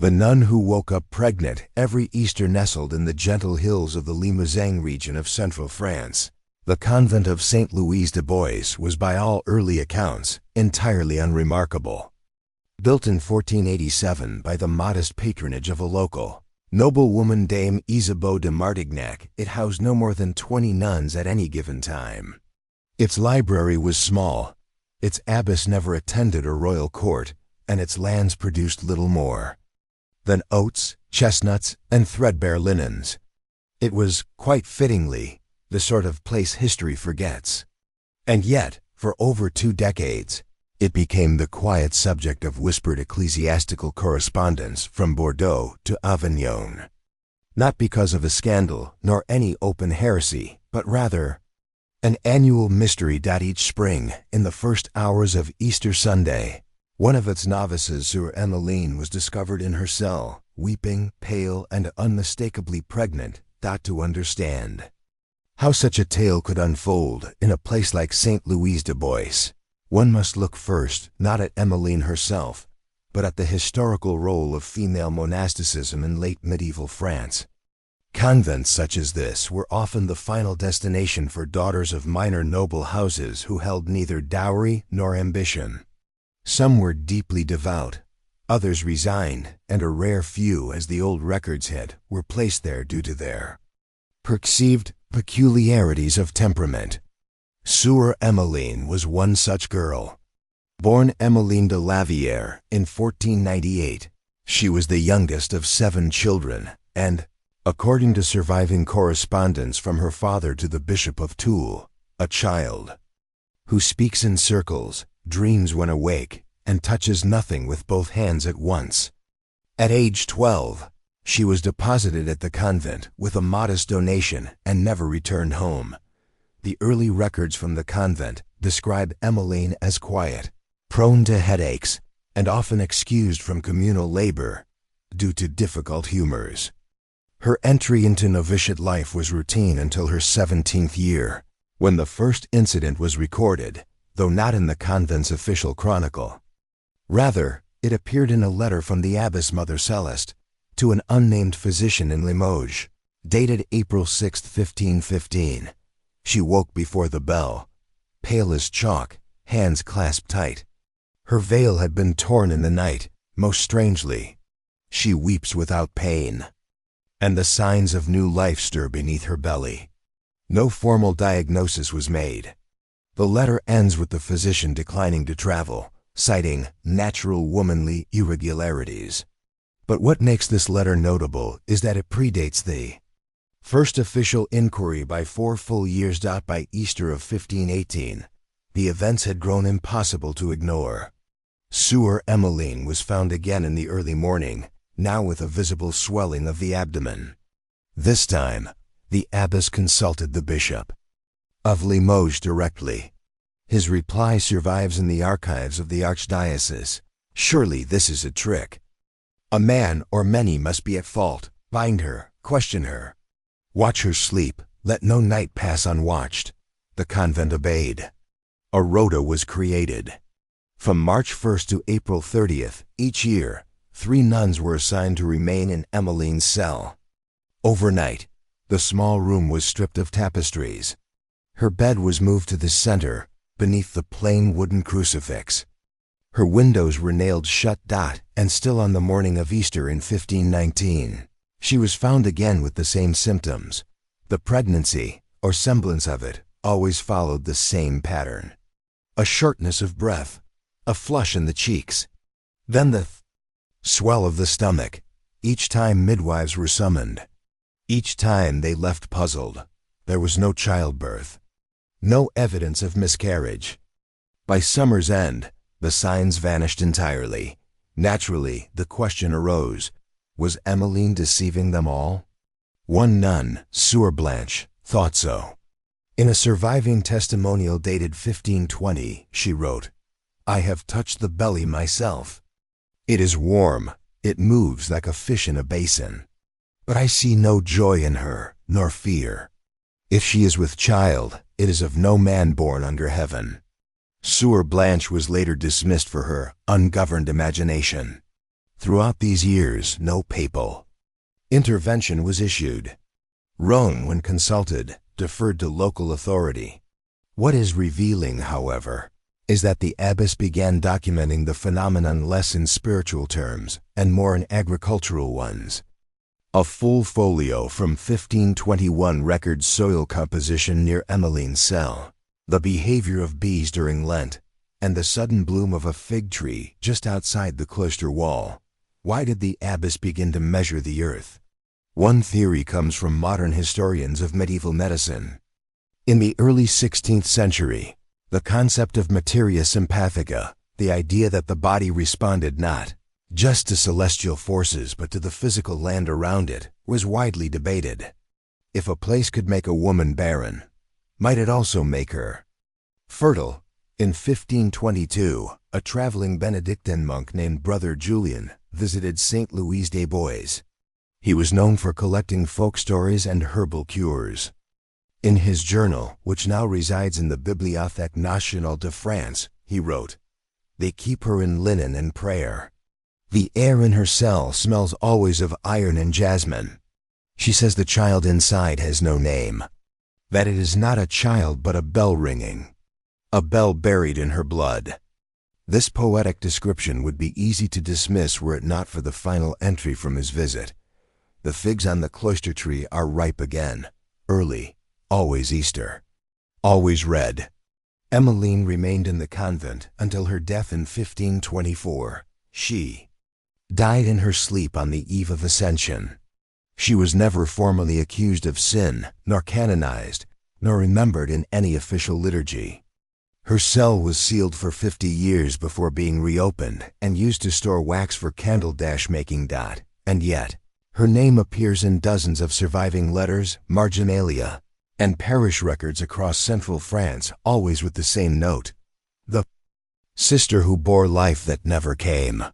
The nun who woke up pregnant every Easter nestled in the gentle hills of the Limousin region of central France. The convent of St. Louise de Bois was by all early accounts entirely unremarkable. Built in 1487 by the modest patronage of a local noblewoman Dame Isabeau de Martignac, it housed no more than 20 nuns at any given time. Its library was small, its abbess never attended a royal court, and its lands produced little more than oats, chestnuts, and threadbare linens. It was, quite fittingly, the sort of place history forgets. And yet, for over 2 decades, it became the quiet subject of whispered ecclesiastical correspondence from Bordeaux to Avignon. Not because of a scandal, nor any open heresy, but rather an annual mystery. Each spring, in the first hours of Easter Sunday, one of its novices, Sœur Emmeline, was discovered in her cell, weeping, pale, and unmistakably pregnant, to understand how such a tale could unfold in a place like St. Louise de Bois. One must look first, not at Emmeline herself, but at the historical role of female monasticism in late medieval France. Convents such as this were often the final destination for daughters of minor noble houses who held neither dowry nor ambition. Some were deeply devout, others resigned, and a rare few, as the old records hint, were placed there due to their perceived peculiarities of temperament. Sœur Emmeline was one such girl. Born Emmeline de Lavière in 1498, she was the youngest of 7 children, and, according to surviving correspondence from her father to the Bishop of Toul, a child who speaks in circles, dreams when awake, and touches nothing with both hands at once. At age 12, she was deposited at the convent with a modest donation and never returned home. The early records from the convent describe Emmeline as quiet, prone to headaches, and often excused from communal labor due to difficult humors. Her entry into novitiate life was routine until her 17th year, when the first incident was recorded, though not in the convent's official chronicle. Rather, it appeared in a letter from the abbess Mother Celeste to an unnamed physician in Limoges, dated April 6, 1515. She woke before the bell, pale as chalk, hands clasped tight. Her veil had been torn in the night, most strangely. She weeps without pain, and the signs of new life stir beneath her belly. No formal diagnosis was made. The letter ends with the physician declining to travel, citing natural womanly irregularities. But what makes this letter notable is that it predates the first official inquiry by 4 full years. By Easter of 1518, the events had grown impossible to ignore. Sœur Emmeline was found again in the early morning, now with a visible swelling of the abdomen. This time, the abbess consulted the bishop of Limoges directly. His reply survives in the archives of the archdiocese. Surely this is a trick. A man or many must be at fault. Bind her, question her, watch her sleep, let no night pass unwatched. The convent obeyed. A rota was created. From March 1st to April 30th, each year, 3 nuns were assigned to remain in Emmeline's cell. Overnight, the small room was stripped of tapestries. Her bed was moved to the center, beneath the plain wooden crucifix. Her windows were nailed shut. And still on the morning of Easter in 1519, she was found again with the same symptoms. The pregnancy, or semblance of it, always followed the same pattern. A shortness of breath, a flush in the cheeks, then the swell of the stomach. Each time midwives were summoned. Each time they left puzzled. There was no childbirth, no evidence of miscarriage. By summer's end, the signs vanished entirely. Naturally, the question arose, was Emmeline deceiving them all? One nun, Sœur Blanche, thought so. In a surviving testimonial dated 1520, she wrote, "I have touched the belly myself. It is warm, it moves like a fish in a basin. But I see no joy in her, nor fear. If she is with child, it is of no man born under heaven." Sœur Blanche was later dismissed for her ungoverned imagination. Throughout these years, no papal intervention was issued. Rome, when consulted, deferred to local authority. What is revealing, however, is that the abbess began documenting the phenomenon less in spiritual terms and more in agricultural ones. A full folio from 1521 records soil composition near Emmeline's cell, the behavior of bees during Lent, and the sudden bloom of a fig tree just outside the cloister wall. Why did the abbess begin to measure the earth? One theory comes from modern historians of medieval medicine. In the early 16th century, the concept of materia sympathica, the idea that the body responded not just to celestial forces but to the physical land around it, was widely debated. If a place could make a woman barren, might it also make her fertile? In 1522, a traveling Benedictine monk named Brother Julian visited St. Louis des Bois. He was known for collecting folk stories and herbal cures. In his journal, which now resides in the Bibliothèque Nationale de France, he wrote, "They keep her in linen and prayer. The air in her cell smells always of iron and jasmine. She says the child inside has no name, that it is not a child but a bell ringing, a bell buried in her blood." This poetic description would be easy to dismiss were it not for the final entry from his visit. "The figs on the cloister tree are ripe again, early, always Easter, always red." Emmeline remained in the convent until her death in 1524. She died in her sleep on the eve of Ascension. She was never formally accused of sin, nor canonized, nor remembered in any official liturgy. Her cell was sealed for 50 years before being reopened and used to store wax for candle-making. And yet, her name appears in dozens of surviving letters, marginalia, and parish records across central France, always with the same note: the sister who bore life that never came.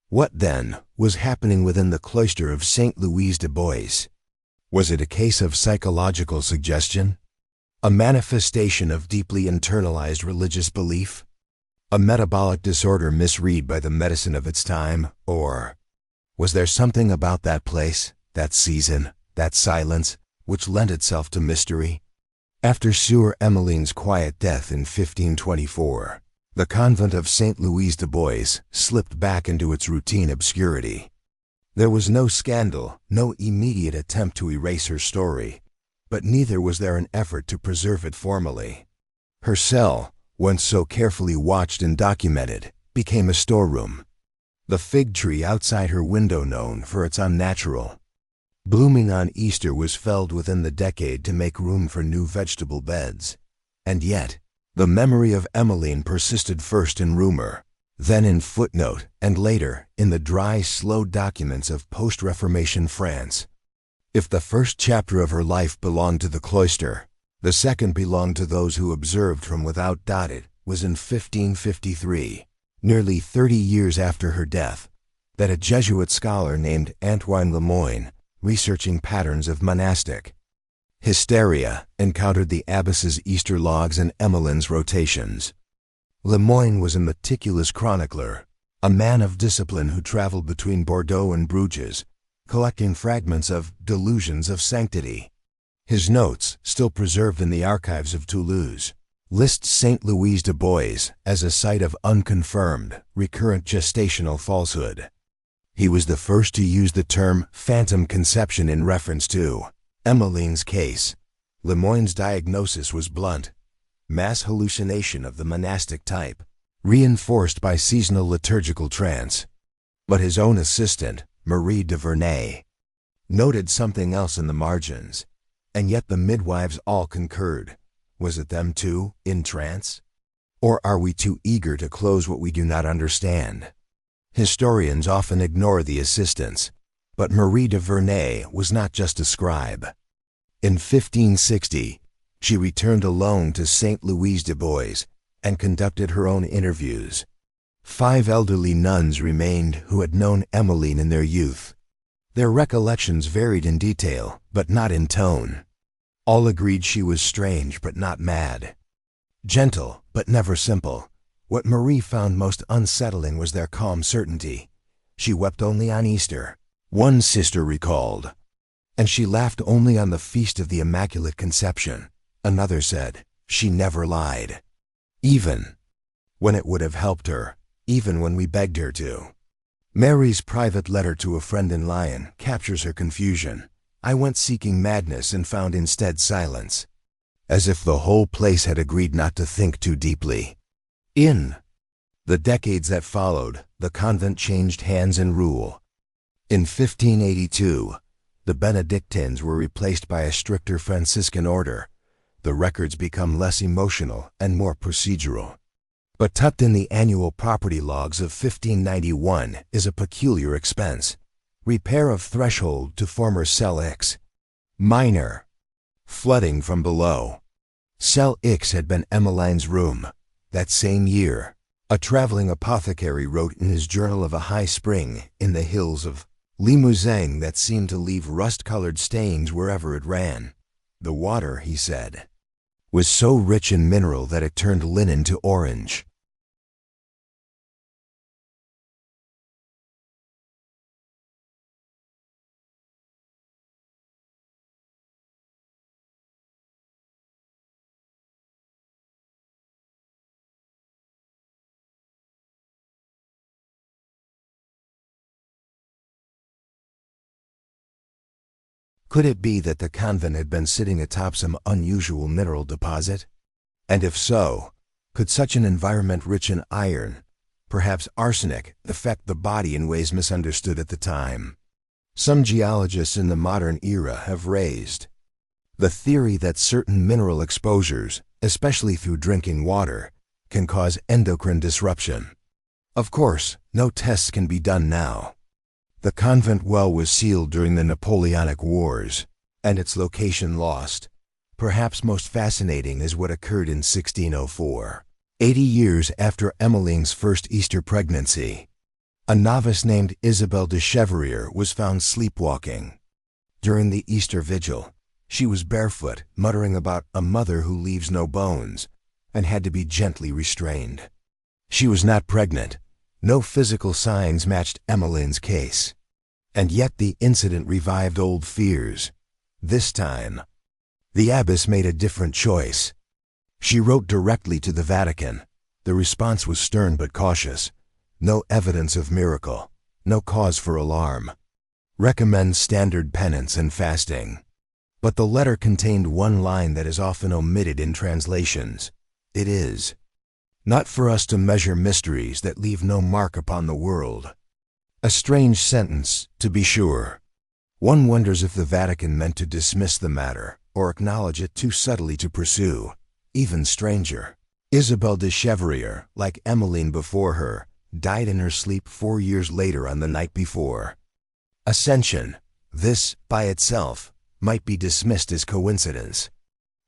What, then, was happening within the cloister of St. Louis des Bois? Was it a case of psychological suggestion? A manifestation of deeply internalized religious belief? A metabolic disorder misread by the medicine of its time? Or was there something about that place, that season, that silence, which lent itself to mystery? After Sœur Emmeline's quiet death in 1524, the convent of St. Louis des Bois slipped back into its routine obscurity. There was no scandal, no immediate attempt to erase her story, but neither was there an effort to preserve it formally. Her cell, once so carefully watched and documented, became a storeroom. The fig tree outside her window, known for its unnatural blooming on Easter, was felled within the decade to make room for new vegetable beds. And yet, the memory of Emmeline persisted first in rumor, then in footnote, and later in the dry, slow documents of post-Reformation France. If the first chapter of her life belonged to the cloister, the second belonged to those who observed from without. It was in 1553, nearly 30 years after her death, that a Jesuit scholar named Antoine Lemoyne, researching patterns of monastic hysteria, encountered the abbess's Easter logs and Emmeline's rotations. Lemoyne was a meticulous chronicler, a man of discipline who traveled between Bordeaux and Bruges, collecting fragments of delusions of sanctity. His notes, still preserved in the archives of Toulouse, list St. Louis des Bois as a site of unconfirmed, recurrent gestational falsehood. He was the first to use the term phantom conception in reference to Emmeline's case. Lemoyne's diagnosis was blunt: mass hallucination of the monastic type, reinforced by seasonal liturgical trance. But his own assistant, Marie de Vernay, noted something else in the margins, and yet the midwives all concurred. Was it them too, in trance? Or are we too eager to close what we do not understand? Historians often ignore the assistants, but Marie de Vernay was not just a scribe. In 1560, she returned alone to St. Louis des Bois and conducted her own interviews. 5 elderly nuns remained who had known Emmeline in their youth. Their recollections varied in detail, but not in tone. All agreed she was strange but not mad, gentle but never simple. What Marie found most unsettling was their calm certainty. She wept only on Easter, one sister recalled. And she laughed only on the feast of the Immaculate Conception, another said. She never lied. Even when it would have helped her, even when we begged her to. Mary's private letter to a friend in Lyon captures her confusion. I went seeking madness and found instead silence. As if the whole place had agreed not to think too deeply. In the decades that followed, the convent changed hands and rule. In 1582, the Benedictines were replaced by a stricter Franciscan order. The records become less emotional and more procedural. But tucked in the annual property logs of 1591 is a peculiar expense. Repair of threshold to former Cell X. Minor. Flooding from below. Cell X had been Emmeline's room. That same year, a traveling apothecary wrote in his journal of a high spring in the hills of Limousin that seemed to leave rust-colored stains wherever it ran. The water, he said, was so rich in mineral that it turned linen to orange. Could it be that the convent had been sitting atop some unusual mineral deposit? And if so, could such an environment rich in iron, perhaps arsenic, affect the body in ways misunderstood at the time? Some geologists in the modern era have raised the theory that certain mineral exposures, especially through drinking water, can cause endocrine disruption. Of course, no tests can be done now. The convent well was sealed during the Napoleonic Wars, and its location lost. Perhaps most fascinating is what occurred in 1604, 80 years after Emmeline's first Easter pregnancy. A novice named Isabelle de Chevrier was found sleepwalking. During the Easter vigil, she was barefoot, muttering about a mother who leaves no bones, and had to be gently restrained. She was not pregnant. No physical signs matched Emmeline's case. And yet the incident revived old fears. This time, the abbess made a different choice. She wrote directly to the Vatican. The response was stern but cautious. No evidence of miracle. No cause for alarm. Recommends standard penance and fasting. But the letter contained one line that is often omitted in translations. It is not for us to measure mysteries that leave no mark upon the world. A strange sentence, to be sure. One wonders if the Vatican meant to dismiss the matter, or acknowledge it too subtly to pursue. Even stranger, Isabelle de Chevrier, like Emmeline before her, died in her sleep 4 years later on the night before Ascension. This, by itself, might be dismissed as coincidence.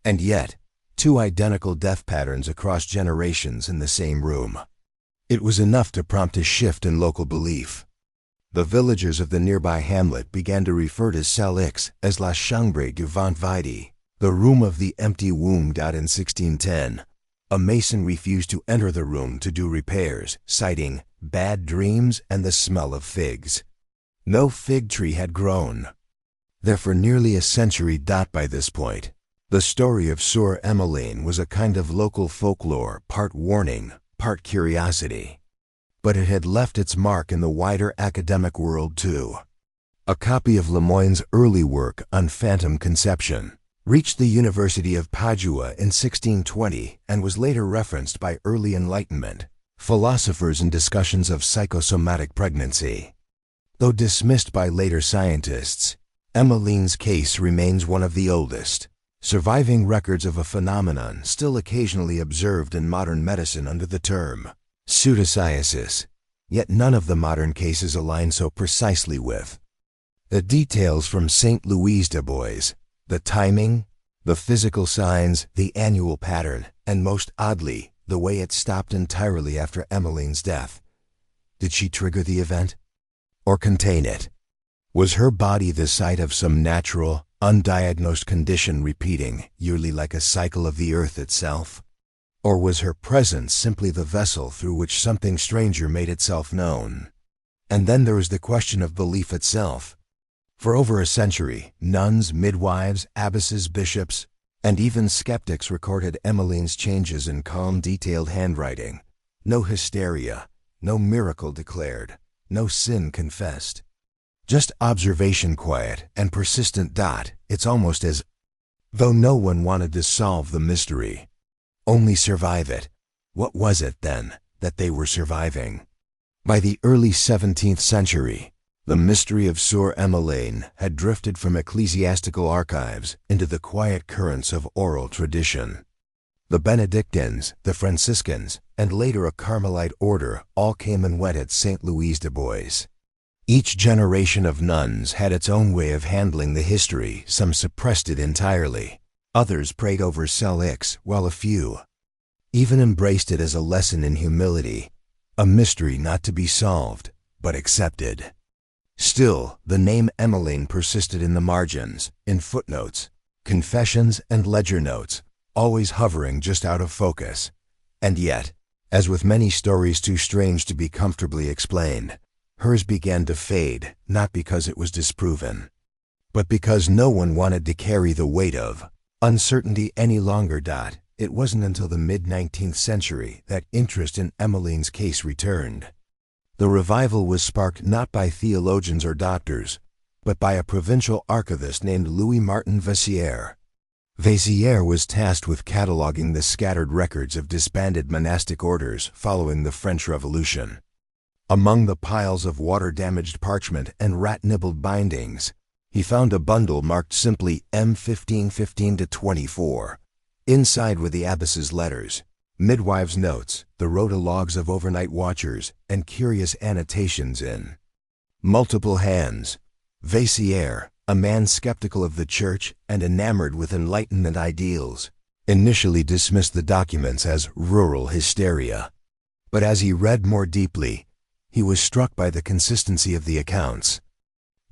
And yet, 2 identical death patterns across generations in the same room. It was enough to prompt a shift in local belief. The villagers of the nearby hamlet began to refer to Cell X as La Chambre du Vent Vide, the room of the empty womb. In 1610, a mason refused to enter the room to do repairs, citing bad dreams and the smell of figs. No fig tree had grown there for nearly a century. By this point, the story of Sœur Emmeline was a kind of local folklore, part warning, part curiosity. But it had left its mark in the wider academic world too. A copy of Lemoyne's early work on phantom conception reached the University of Padua in 1620 and was later referenced by early Enlightenment philosophers in discussions of psychosomatic pregnancy. Though dismissed by later scientists, Emmeline's case remains one of the oldest surviving records of a phenomenon still occasionally observed in modern medicine under the term pseudocyesis, yet none of the modern cases align so precisely with the details from St. Louise du Bois, the timing, the physical signs, the annual pattern, and most oddly, the way it stopped entirely after Emmeline's death. Did she trigger the event? Or contain it? Was her body the site of some natural, undiagnosed condition repeating yearly like a cycle of the earth itself? Or was her presence simply the vessel through which something stranger made itself known? And then there is the question of belief itself. For over a century, nuns, midwives, abbesses, bishops, and even skeptics recorded Emmeline's changes in calm, detailed handwriting. No hysteria, no miracle declared, no sin confessed. Just observation, quiet and persistent. It's almost as though no one wanted to solve the mystery, only survive it. What was it, then, that they were surviving? By the early 17th century, the mystery of Sœur Emmeline had drifted from ecclesiastical archives into the quiet currents of oral tradition. The Benedictines, the Franciscans, and later a Carmelite order all came and went at St. Louis de Bois. Each generation of nuns had its own way of handling the history. Some suppressed it entirely. Others prayed over Cell X, while a few even embraced it as a lesson in humility, a mystery not to be solved, but accepted. Still, the name Emmeline persisted in the margins, in footnotes, confessions, and ledger notes, always hovering just out of focus. And yet, as with many stories too strange to be comfortably explained, hers began to fade, not because it was disproven, but because no one wanted to carry the weight of uncertainty any longer. It wasn't until the mid-19th century that interest in Emmeline's case returned. The revival was sparked not by theologians or doctors, but by a provincial archivist named Louis-Martin Vassière. Vassière was tasked with cataloging the scattered records of disbanded monastic orders following the French Revolution. Among the piles of water-damaged parchment and rat-nibbled bindings, he found a bundle marked simply M1515-24. Inside were the abbess's letters, midwives' notes, the rota logs of overnight watchers, and curious annotations in multiple hands. Vassière, a man skeptical of the Church and enamored with Enlightenment ideals, initially dismissed the documents as rural hysteria. But as he read more deeply, he was struck by the consistency of the accounts.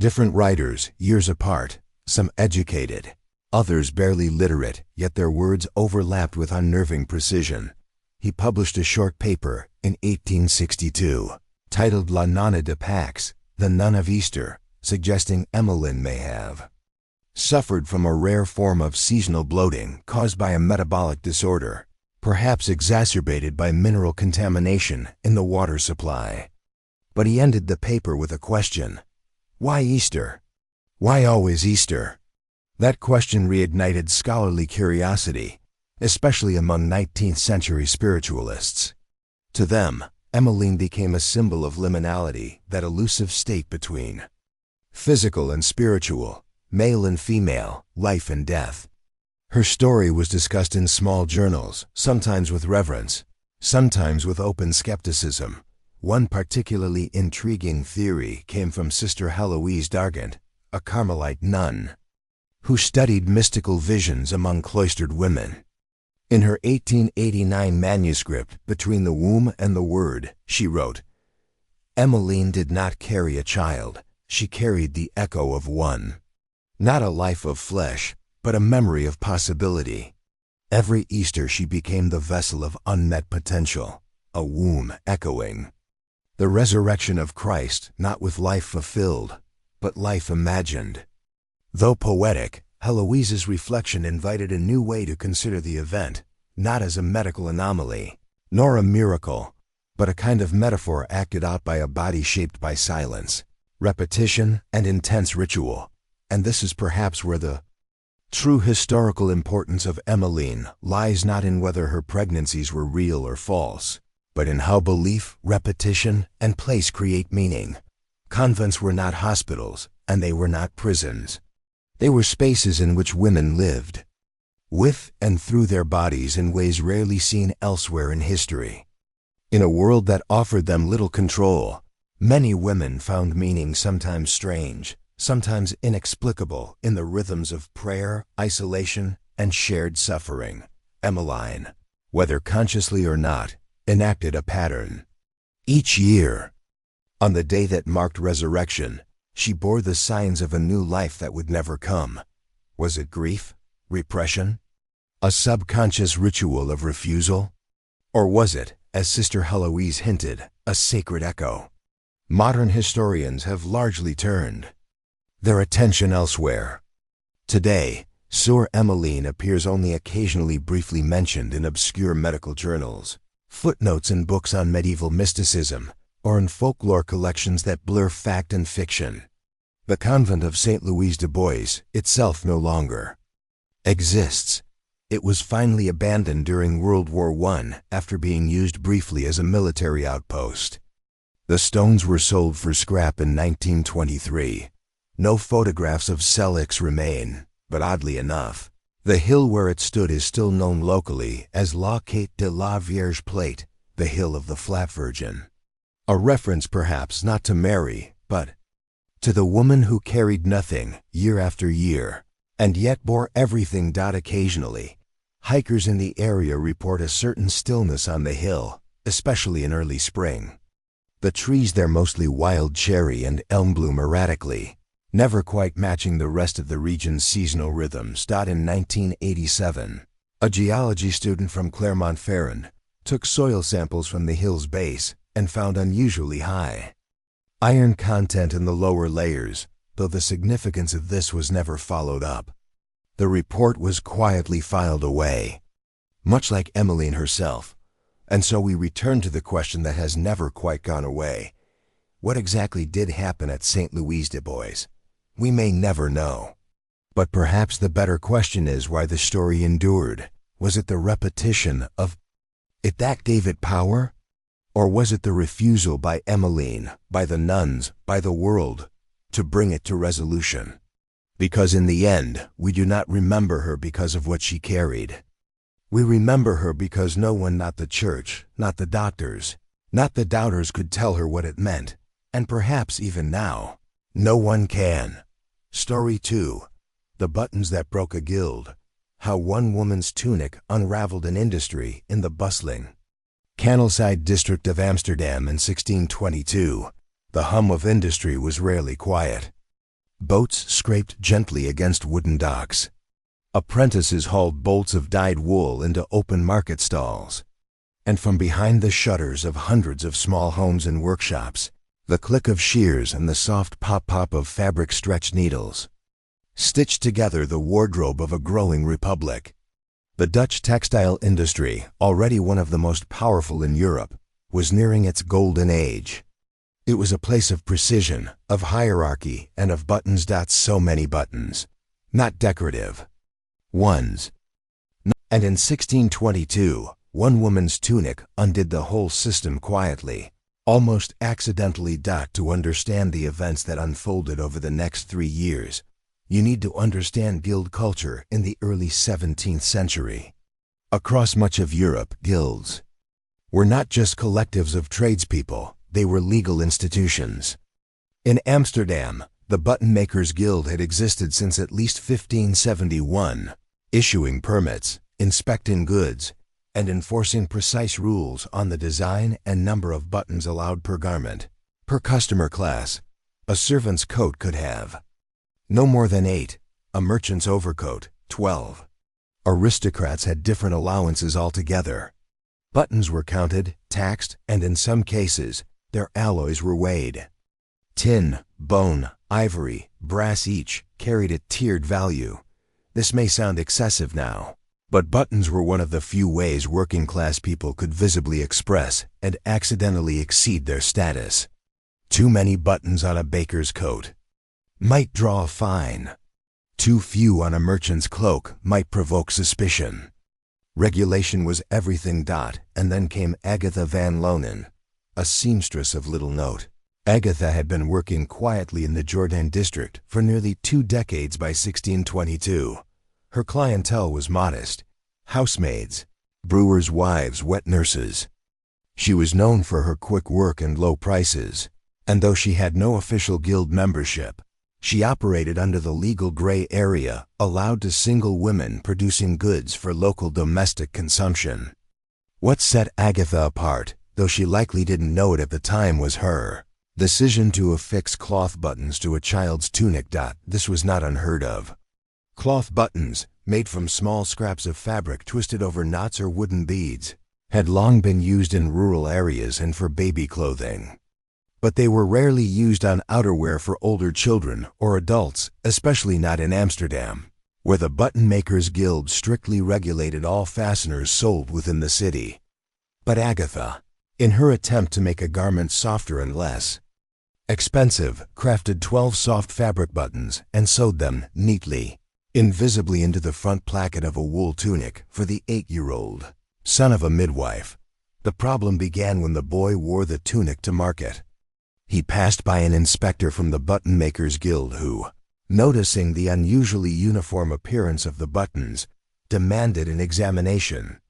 Different writers, years apart, some educated, others barely literate, yet their words overlapped with unnerving precision. He published a short paper in 1862, titled La Nonna de Pax, the Nun of Easter, suggesting Emmeline may have suffered from a rare form of seasonal bloating caused by a metabolic disorder, perhaps exacerbated by mineral contamination in the water supply. But he ended the paper with a question. Why Easter? Why always Easter? That question reignited scholarly curiosity, especially among 19th-century spiritualists. To them, Emmeline became a symbol of liminality, that elusive state between physical and spiritual, male and female, life and death. Her story was discussed in small journals, sometimes with reverence, sometimes with open skepticism. One particularly intriguing theory came from Sister Heloise d'Argent, a Carmelite nun, who studied mystical visions among cloistered women. In her 1889 manuscript, Between the Womb and the Word, she wrote, "Emmeline did not carry a child, she carried the echo of one. Not a life of flesh, but a memory of possibility. Every Easter she became the vessel of unmet potential, a womb echoing. The resurrection of Christ, not with life fulfilled, but life imagined." Though poetic, Heloise's reflection invited a new way to consider the event, not as a medical anomaly, nor a miracle, but a kind of metaphor acted out by a body shaped by silence, repetition, and intense ritual. And this is perhaps where the true historical importance of Emmeline lies, not in whether her pregnancies were real or false, but in how belief, repetition, and place create meaning. Convents were not hospitals, and they were not prisons. They were spaces in which women lived, with and through their bodies in ways rarely seen elsewhere in history. In a world that offered them little control, many women found meaning, sometimes strange, sometimes inexplicable, in the rhythms of prayer, isolation, and shared suffering. Emmeline, whether consciously or not, enacted a pattern. Each year, on the day that marked resurrection, she bore the signs of a new life that would never come. Was it grief? Repression? A subconscious ritual of refusal? Or was it, as Sister Heloise hinted, a sacred echo? modern historians have largely turned their attention elsewhere. Today, Sœur Emmeline appears only occasionally briefly mentioned in obscure medical journals, footnotes in books on medieval mysticism, or in folklore collections that blur fact and fiction. The convent of St. Louise de Bois itself no longer exists. It was finally abandoned during World War I after being used briefly as a military outpost. The stones were sold for scrap in 1923. No photographs of Celix remain, but oddly enough, the hill where it stood is still known locally as La Quête de la Vierge Plate, the Hill of the Flat Virgin. A reference perhaps not to Mary, but to the woman who carried nothing year after year, and yet bore everything. Occasionally, hikers in the area report a certain stillness on the hill, especially in early spring. The trees there, mostly wild cherry and elm, bloom erratically, never quite matching the rest of the region's seasonal rhythms. In 1987, a geology student from Clermont-Ferrand took soil samples from the hill's base and found unusually high iron content in the lower layers, though the significance of this was never followed up. The report was quietly filed away, much like Emmeline herself, and so we return to the question that has never quite gone away. What exactly did happen at St. Louise de Bois? We may never know. But perhaps the better question is why the story endured. Was it the repetition of it that gave it power? Or was it the refusal by Emmeline, by the nuns, by the world, to bring it to resolution? Because in the end, we do not remember her because of what she carried. We remember her because no one, not the church, not the doctors, not the doubters, could tell her what it meant, and perhaps even now, no one can. Story 2. The buttons that broke a guild. How one woman's tunic unraveled an industry in the bustling Canalside district of Amsterdam in 1622. The hum of industry was rarely quiet. Boats scraped gently against wooden docks. Apprentices hauled bolts of dyed wool into open market stalls. And from behind the shutters of hundreds of small homes and workshops, the click of shears and the soft pop-pop of fabric-stretched needles stitched together the wardrobe of a growing republic. The Dutch textile industry, already one of the most powerful in Europe, was nearing its golden age. It was a place of precision, of hierarchy, and of buttons. So many buttons, not decorative ones. And in 1622, one woman's tunic undid the whole system quietly, almost accidentally. To understand the events that unfolded over the next 3 years, you need to understand guild culture in the early 17th century. Across much of Europe, guilds were not just collectives of tradespeople, they were legal institutions. In Amsterdam, the Buttonmakers Guild had existed since at least 1571, issuing permits, inspecting goods, and enforcing precise rules on the design and number of buttons allowed per garment, per customer class. A servant's coat could have no more than 8, a merchant's overcoat, 12. Aristocrats had different allowances altogether. Buttons were counted, taxed, and in some cases, their alloys were weighed. Tin, bone, ivory, brass each carried a tiered value. This may sound excessive now, but buttons were one of the few ways working-class people could visibly express and accidentally exceed their status. Too many buttons on a baker's coat might draw a fine. Too few on a merchant's cloak might provoke suspicion. Regulation was everything. And then came Agatha van Lonen, a seamstress of little note. Agatha had been working quietly in the Jordan district for nearly 2 decades by 1622. Her clientele was modest: housemaids, brewers' wives, wet nurses. She was known for her quick work and low prices, and though she had no official guild membership, she operated under the legal gray area allowed to single women producing goods for local domestic consumption. What set Agatha apart, though she likely didn't know it at the time, was her decision to affix cloth buttons to a child's tunic. This was not unheard of. Cloth buttons, made from small scraps of fabric twisted over knots or wooden beads, had long been used in rural areas and for baby clothing. but they were rarely used on outerwear for older children or adults, especially not in Amsterdam, where the Button Makers Guild strictly regulated all fasteners sold within the city. But Agatha, in her attempt to make a garment softer and less expensive, crafted 12 soft fabric buttons and sewed them neatly, invisibly into the front placket of a wool tunic for the 8-year-old son of a midwife. The problem began when the boy wore the tunic to market. He passed by an inspector from the Button Makers Guild who, noticing the unusually uniform appearance of the buttons, demanded an examination.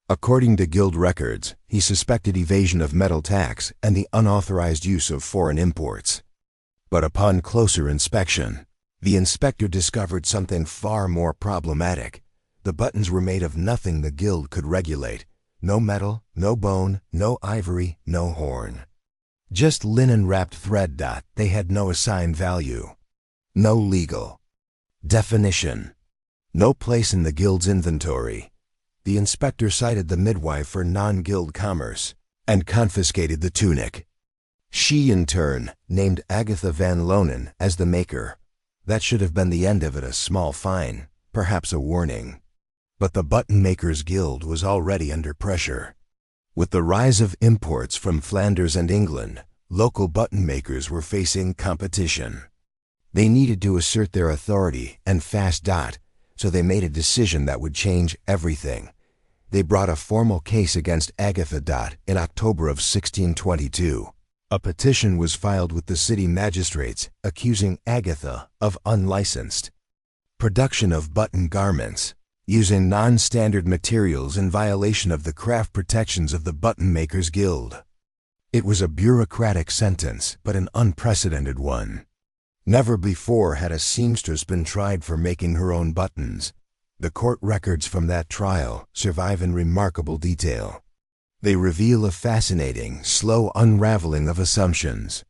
According to Guild records, he suspected evasion of metal tax and the unauthorized use of foreign imports. But upon closer inspection, the inspector discovered something far more problematic. The buttons were made of nothing the Guild could regulate. No metal, no bone, no ivory, no horn. Just linen-wrapped thread. They had no assigned value. No legal definition. No place in the Guild's inventory. The inspector cited the midwife for non-Guild commerce and confiscated the tunic. She, in turn, named Agatha van Lonen as the maker. That should have been the end of it, a small fine, perhaps a warning. But the Button Makers Guild was already under pressure. With the rise of imports from Flanders and England, local button makers were facing competition. They needed to assert their authority and fast. So they made a decision that would change everything. They brought a formal case against Agatha. In October of 1622. A petition was filed with the city magistrates accusing Agatha of unlicensed production of button garments, using non-standard materials in violation of the craft protections of the Button Makers Guild. It was a bureaucratic sentence, but an unprecedented one. Never before had a seamstress been tried for making her own buttons. The court records from that trial survive in remarkable detail. They reveal a fascinating, slow unraveling of assumptions.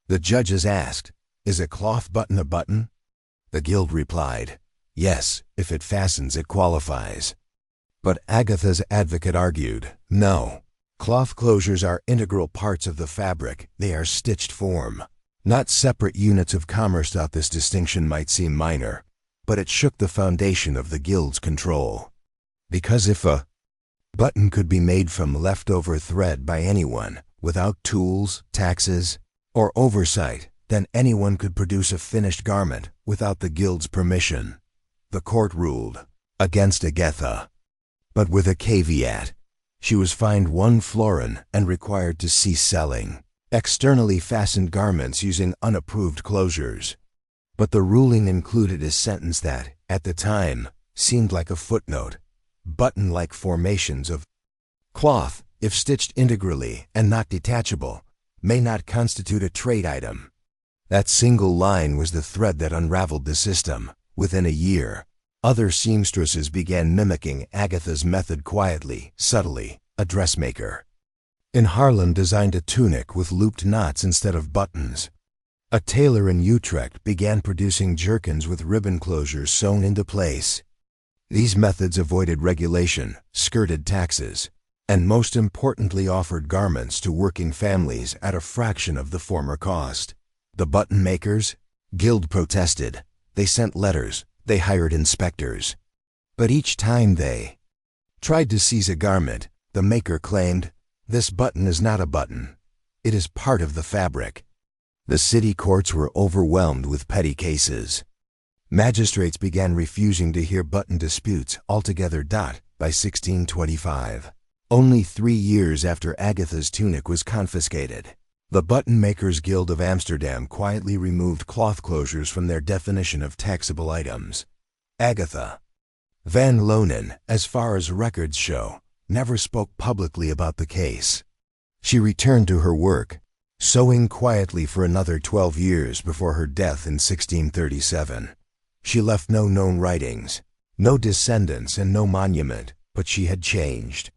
The judges asked, "Is a cloth button a button?" The Guild replied, "Yes, if it fastens it qualifies." But Agatha's advocate argued, "No. Cloth closures are integral parts of the fabric. They are stitched form, not separate units of commerce." This distinction might seem minor, but it shook the foundation of the Guild's control. Because if a button could be made from leftover thread by anyone, without tools, taxes, or oversight, then anyone could produce a finished garment without the Guild's permission. The court ruled against Agatha, but with a caveat. She was fined 1 florin and required to cease selling externally fastened garments using unapproved closures. But the ruling included a sentence that, at the time, seemed like a footnote. Button-like formations of cloth, if stitched integrally and not detachable, may not constitute a trade item. That single line was the thread that unraveled the system. Within a year, other seamstresses began mimicking Agatha's method quietly, subtly. A dressmaker in Haarlem designed a tunic with looped knots instead of buttons. A tailor in Utrecht began producing jerkins with ribbon closures sewn into place. These methods avoided regulation, skirted taxes, and most importantly offered garments to working families at a fraction of the former cost. The Button Makers Guild protested. They sent letters. They hired inspectors. But each time they tried to seize a garment, the maker claimed, "This button is not a button. It is part of the fabric." The city courts were overwhelmed with petty cases. Magistrates began refusing to hear button disputes altogether. By 1625, only 3 years after Agatha's tunic was confiscated, the Button Makers Guild of Amsterdam quietly removed cloth closures from their definition of taxable items. Agatha van Lonen, as far as records show, never spoke publicly about the case. She returned to her work, sewing quietly for another 12 years before her death in 1637. She left no known writings, no descendants, and no monument, but she had changed.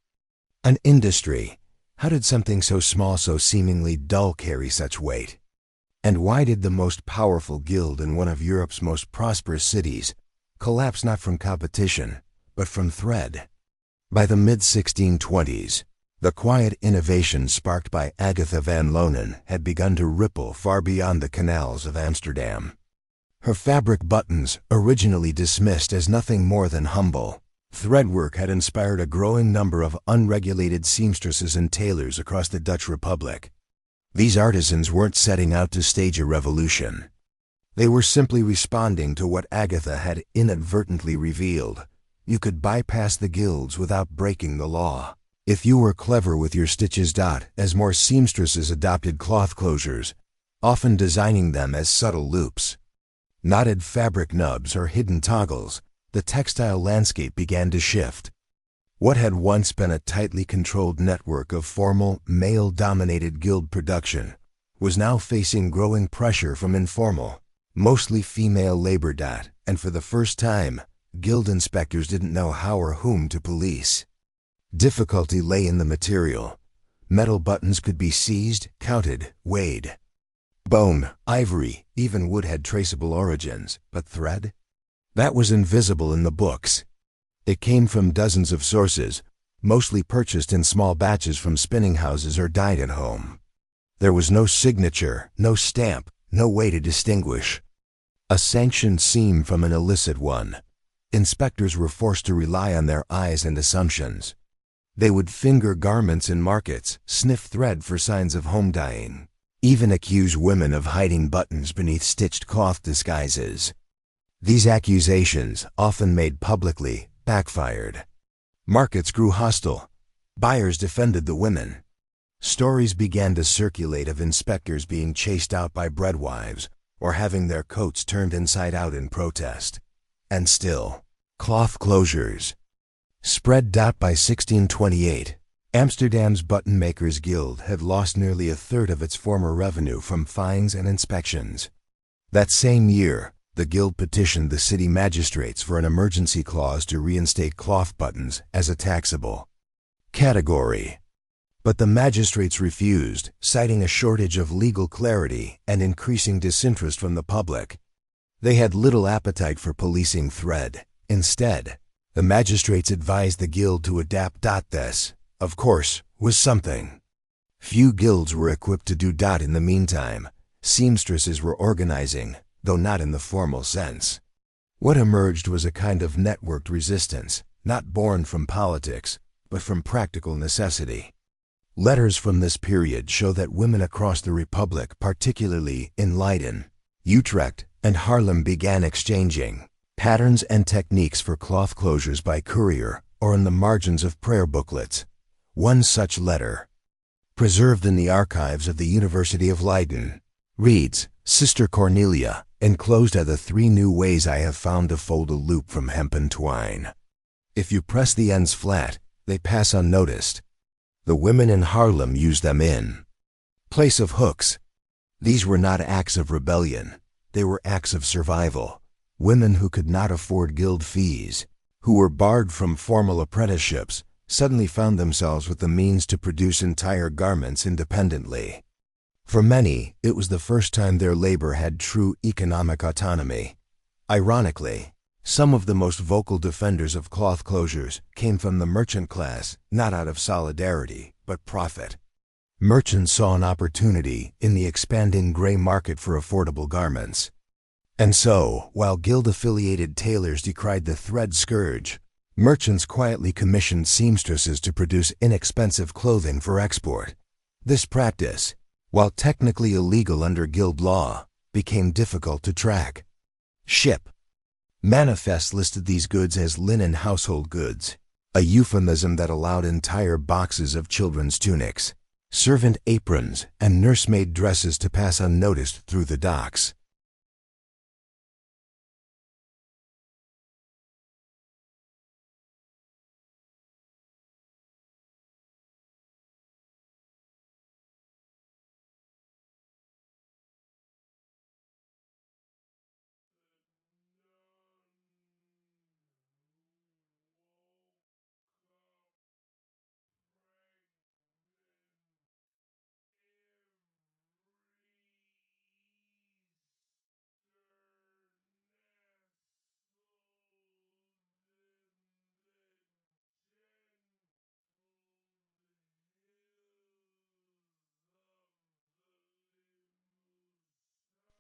An industry. How did something so small, so seemingly dull, carry such weight? And why did the most powerful guild in one of Europe's most prosperous cities collapse not from competition, but from thread? By the mid-1620s, The quiet innovation sparked by Agatha van Lonen had begun to ripple far beyond the canals of Amsterdam. Her fabric buttons, originally dismissed as nothing more than humble, threadwork had inspired a growing number of unregulated seamstresses and tailors across the Dutch Republic. These artisans weren't setting out to stage a revolution. They were simply responding to what Agatha had inadvertently revealed. You could bypass the guilds without breaking the law, if you were clever with your stitches. As more seamstresses adopted cloth closures, often designing them as subtle loops, knotted fabric nubs, or hidden toggles, the textile landscape began to shift. What had once been a tightly controlled network of formal, male-dominated guild production was now facing growing pressure from informal, mostly female labor. And for the first time, guild inspectors didn't know how or whom to police. Difficulty lay in the material. Metal buttons could be seized, counted, weighed. Bone, ivory, even wood had traceable origins, but thread? That was invisible in the books. It came from dozens of sources, mostly purchased in small batches from spinning houses or dyed at home. There was no signature, no stamp, no way to distinguish a sanctioned seam from an illicit one. Inspectors were forced to rely on their eyes and assumptions. They would finger garments in markets, sniff thread for signs of home dyeing, even accuse women of hiding buttons beneath stitched cloth disguises. These accusations, often made publicly, backfired. Markets grew hostile. Buyers defended the women. Stories began to circulate of inspectors being chased out by breadwives or having their coats turned inside out in protest. And still, cloth closures spread. By 1628, Amsterdam's Button Makers Guild had lost nearly a third of its former revenue from fines and inspections. That same year, the guild petitioned the city magistrates for an emergency clause to reinstate cloth buttons as a taxable category. But the magistrates refused, citing a shortage of legal clarity and increasing disinterest from the public. They had little appetite for policing thread. Instead, the magistrates advised the guild to adapt. This, of course, was something. Few guilds were equipped to do. In the meantime, seamstresses were organizing, though not in the formal sense. What emerged was a kind of networked resistance, not born from politics, but from practical necessity. Letters from this period show that women across the Republic, particularly in Leiden, Utrecht, and Haarlem, began exchanging patterns and techniques for cloth closures by courier or in the margins of prayer booklets. One such letter, preserved in the archives of the University of Leiden, reads, "Sister Cornelia, enclosed are the 3 new ways I have found to fold a loop from hempen twine. If you press the ends flat, they pass unnoticed. The women in Haarlem use them in place of hooks." These were not acts of rebellion. They were acts of survival. Women who could not afford guild fees, who were barred from formal apprenticeships, suddenly found themselves with the means to produce entire garments independently. For many, it was the first time their labor had true economic autonomy. Ironically, some of the most vocal defenders of cloth closures came from the merchant class, not out of solidarity, but profit. Merchants saw an opportunity in the expanding gray market for affordable garments. And so, while guild-affiliated tailors decried the thread scourge, merchants quietly commissioned seamstresses to produce inexpensive clothing for export. This practice, while technically illegal under guild law, became difficult to track. Ship. Manifests listed these goods as linen household goods, a euphemism that allowed entire boxes of children's tunics, servant aprons, and nursemaid dresses to pass unnoticed through the docks.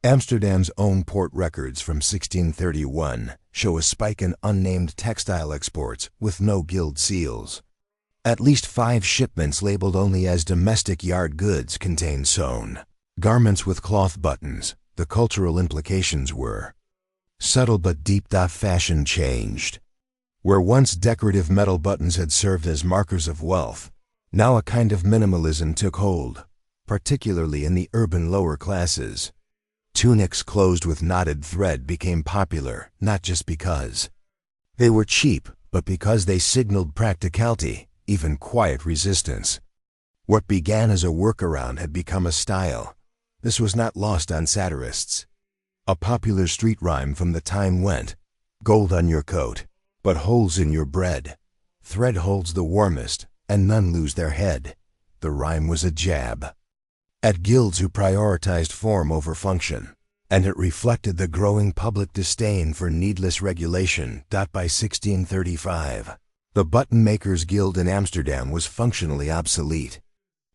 Amsterdam's own port records from 1631 show a spike in unnamed textile exports with no guild seals. At least 5 shipments labeled only as domestic yard goods contained sewn garments with cloth buttons. The cultural implications were subtle but deep. Fashion changed. Where once decorative metal buttons had served as markers of wealth, now a kind of minimalism took hold, particularly in the urban lower classes. Tunics closed with knotted thread became popular, not just because they were cheap, but because they signaled practicality, even quiet resistance. What began as a workaround had become a style. This was not lost on satirists. A popular street rhyme from the time went, "Gold on your coat, but holes in your bread. Thread holds the warmest, and none lose their head." The rhyme was a jab at guilds who prioritized form over function, and it reflected the growing public disdain for needless regulation. By 1635, the Button Makers Guild in Amsterdam was functionally obsolete.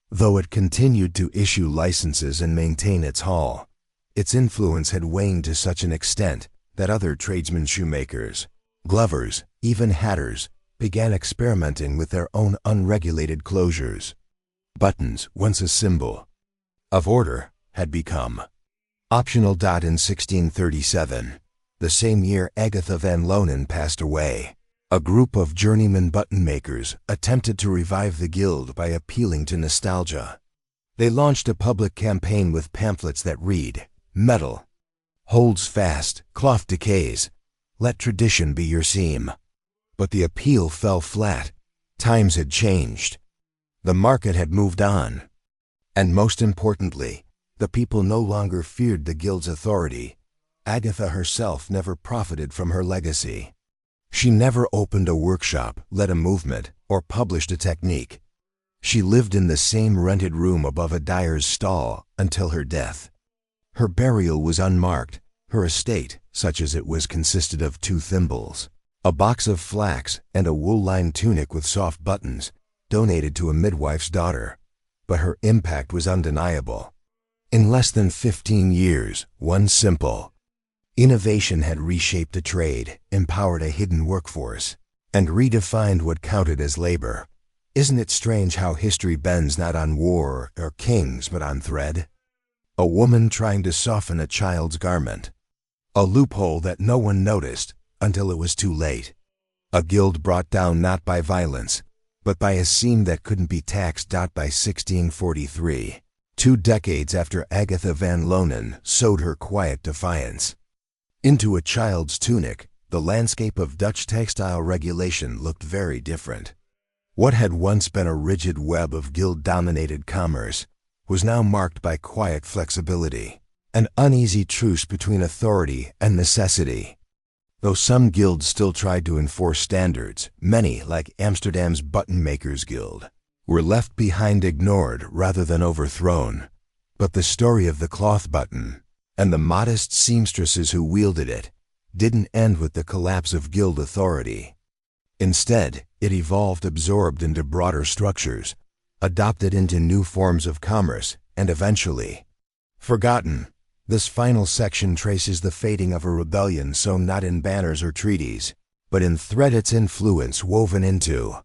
Though it continued to issue licenses and maintain its hall, its influence had waned to such an extent that other tradesmen, shoemakers, glovers, even hatters, began experimenting with their own unregulated closures. Buttons, once a symbol of order, had become optional. In 1637, the same year Agatha van Lonen passed away, a group of journeyman button makers attempted to revive the guild by appealing to nostalgia. They launched a public campaign with pamphlets that read, "Metal holds fast, cloth decays. Let tradition be your seam." But the appeal fell flat. Times had changed. The market had moved on. And most importantly, the people no longer feared the guild's authority. Agatha herself never profited from her legacy. She never opened a workshop, led a movement, or published a technique. She lived in the same rented room above a dyer's stall until her death. Her burial was unmarked. Her estate, such as it was, consisted of 2 thimbles, a box of flax, and a wool-lined tunic with soft buttons, donated to a midwife's daughter. But her impact was undeniable. In less than 15 years, one simple innovation had reshaped a trade, empowered a hidden workforce, and redefined what counted as labor. Isn't it strange how history bends not on war or kings but on thread? A woman trying to soften a child's garment. A loophole that no one noticed until it was too late. A guild brought down not by violence, but by a seam that couldn't be taxed. By 1643, 2 decades after Agatha van Lonen sowed her quiet defiance into a child's tunic, the landscape of Dutch textile regulation looked very different. What had once been a rigid web of guild-dominated commerce was now marked by quiet flexibility, an uneasy truce between authority and necessity. Though some guilds still tried to enforce standards, many, like Amsterdam's Button Makers Guild, were left behind, ignored rather than overthrown. But the story of the cloth button, and the modest seamstresses who wielded it, didn't end with the collapse of guild authority. Instead, it evolved, absorbed into broader structures, adopted into new forms of commerce, and eventually forgotten. This final section traces the fading of a rebellion sown not in banners or treaties, but in thread, its influence woven into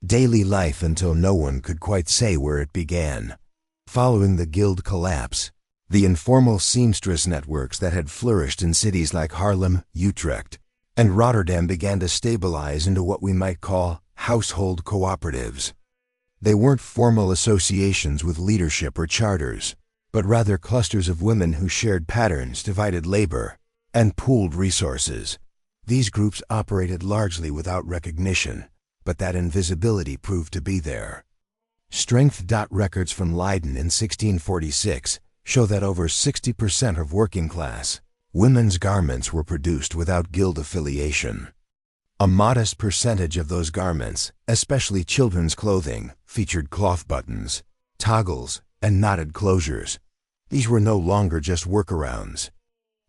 daily life until no one could quite say where it began. Following the guild collapse, the informal seamstress networks that had flourished in cities like Haarlem, Utrecht, and Rotterdam began to stabilize into what we might call household cooperatives. They weren't formal associations with leadership or charters, but rather clusters of women who shared patterns, divided labor, and pooled resources. These groups operated largely without recognition, but that invisibility proved to be there. Strength. Records from Leiden in 1646 show that over 60% of working-class women's garments were produced without guild affiliation. A modest percentage of those garments, especially children's clothing, featured cloth buttons, toggles, and knotted closures. These were no longer just workarounds.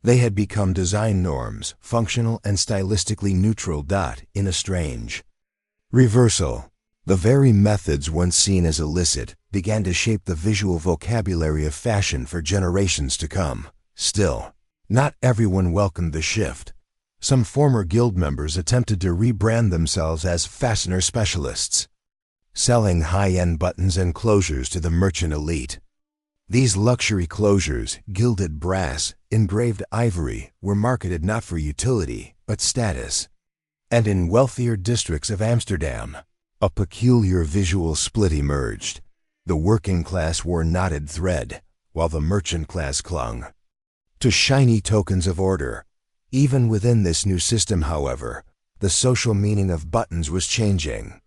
They had become design norms, functional and stylistically neutral. In a strange reversal, the very methods once seen as illicit began to shape the visual vocabulary of fashion for generations to come. Still, not everyone welcomed the shift. Some former guild members attempted to rebrand themselves as fastener specialists, selling high-end buttons and closures to the merchant elite. These luxury closures, gilded brass, engraved ivory, were marketed not for utility, but status. And in wealthier districts of Amsterdam, a peculiar visual split emerged. The working class wore knotted thread, while the merchant class clung to shiny tokens of order. Even within this new system, however, the social meaning of buttons was changing.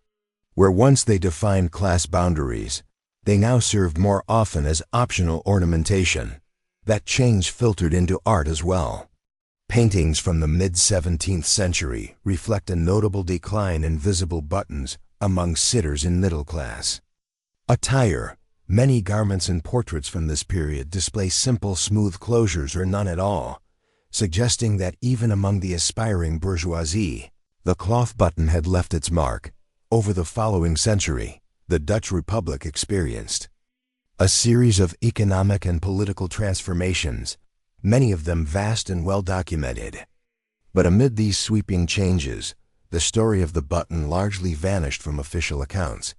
Where once they defined class boundaries, they now served more often as optional ornamentation. That change filtered into art as well. Paintings from the mid-17th century reflect a notable decline in visible buttons among sitters in middle class attire. Many garments and portraits from this period display simple, smooth closures or none at all, suggesting that even among the aspiring bourgeoisie, the cloth button had left its mark. Over the following century, the Dutch Republic experienced a series of economic and political transformations, many of them vast and well documented. But amid these sweeping changes, the story of the button largely vanished from official accounts.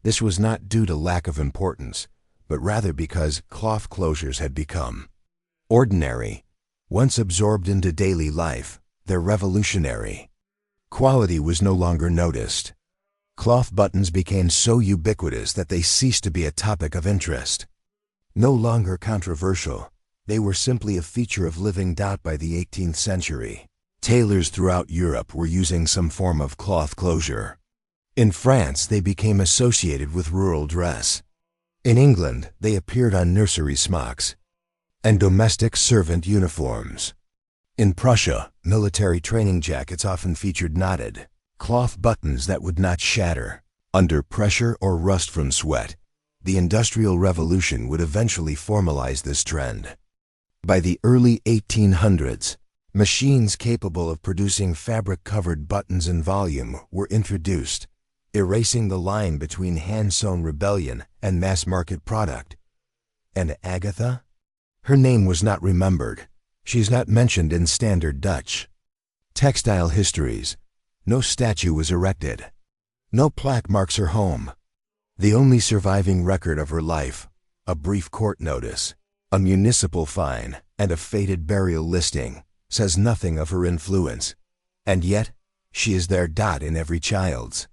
This was not due to lack of importance, but rather because cloth closures had become ordinary. Once absorbed into daily life, their revolutionary quality was no longer noticed. Cloth buttons became so ubiquitous that they ceased to be a topic of interest. No longer controversial, they were simply a feature of living. By the 18th century, tailors throughout Europe were using some form of cloth closure. In France, they became associated with rural dress. In England, they appeared on nursery smocks and domestic servant uniforms. In Prussia, military training jackets often featured knotted cloth buttons that would not shatter under pressure or rust from sweat. The Industrial Revolution would eventually formalize this trend. By the early 1800s, machines capable of producing fabric-covered buttons in volume were introduced, erasing the line between hand-sewn rebellion and mass-market product. And Agatha? Her name was not remembered. She's not mentioned in Standard Dutch textile histories. No statue was erected. No plaque marks her home. The only surviving record of her life, a brief court notice, a municipal fine, and a faded burial listing, says nothing of her influence. And yet, she is there. In every child's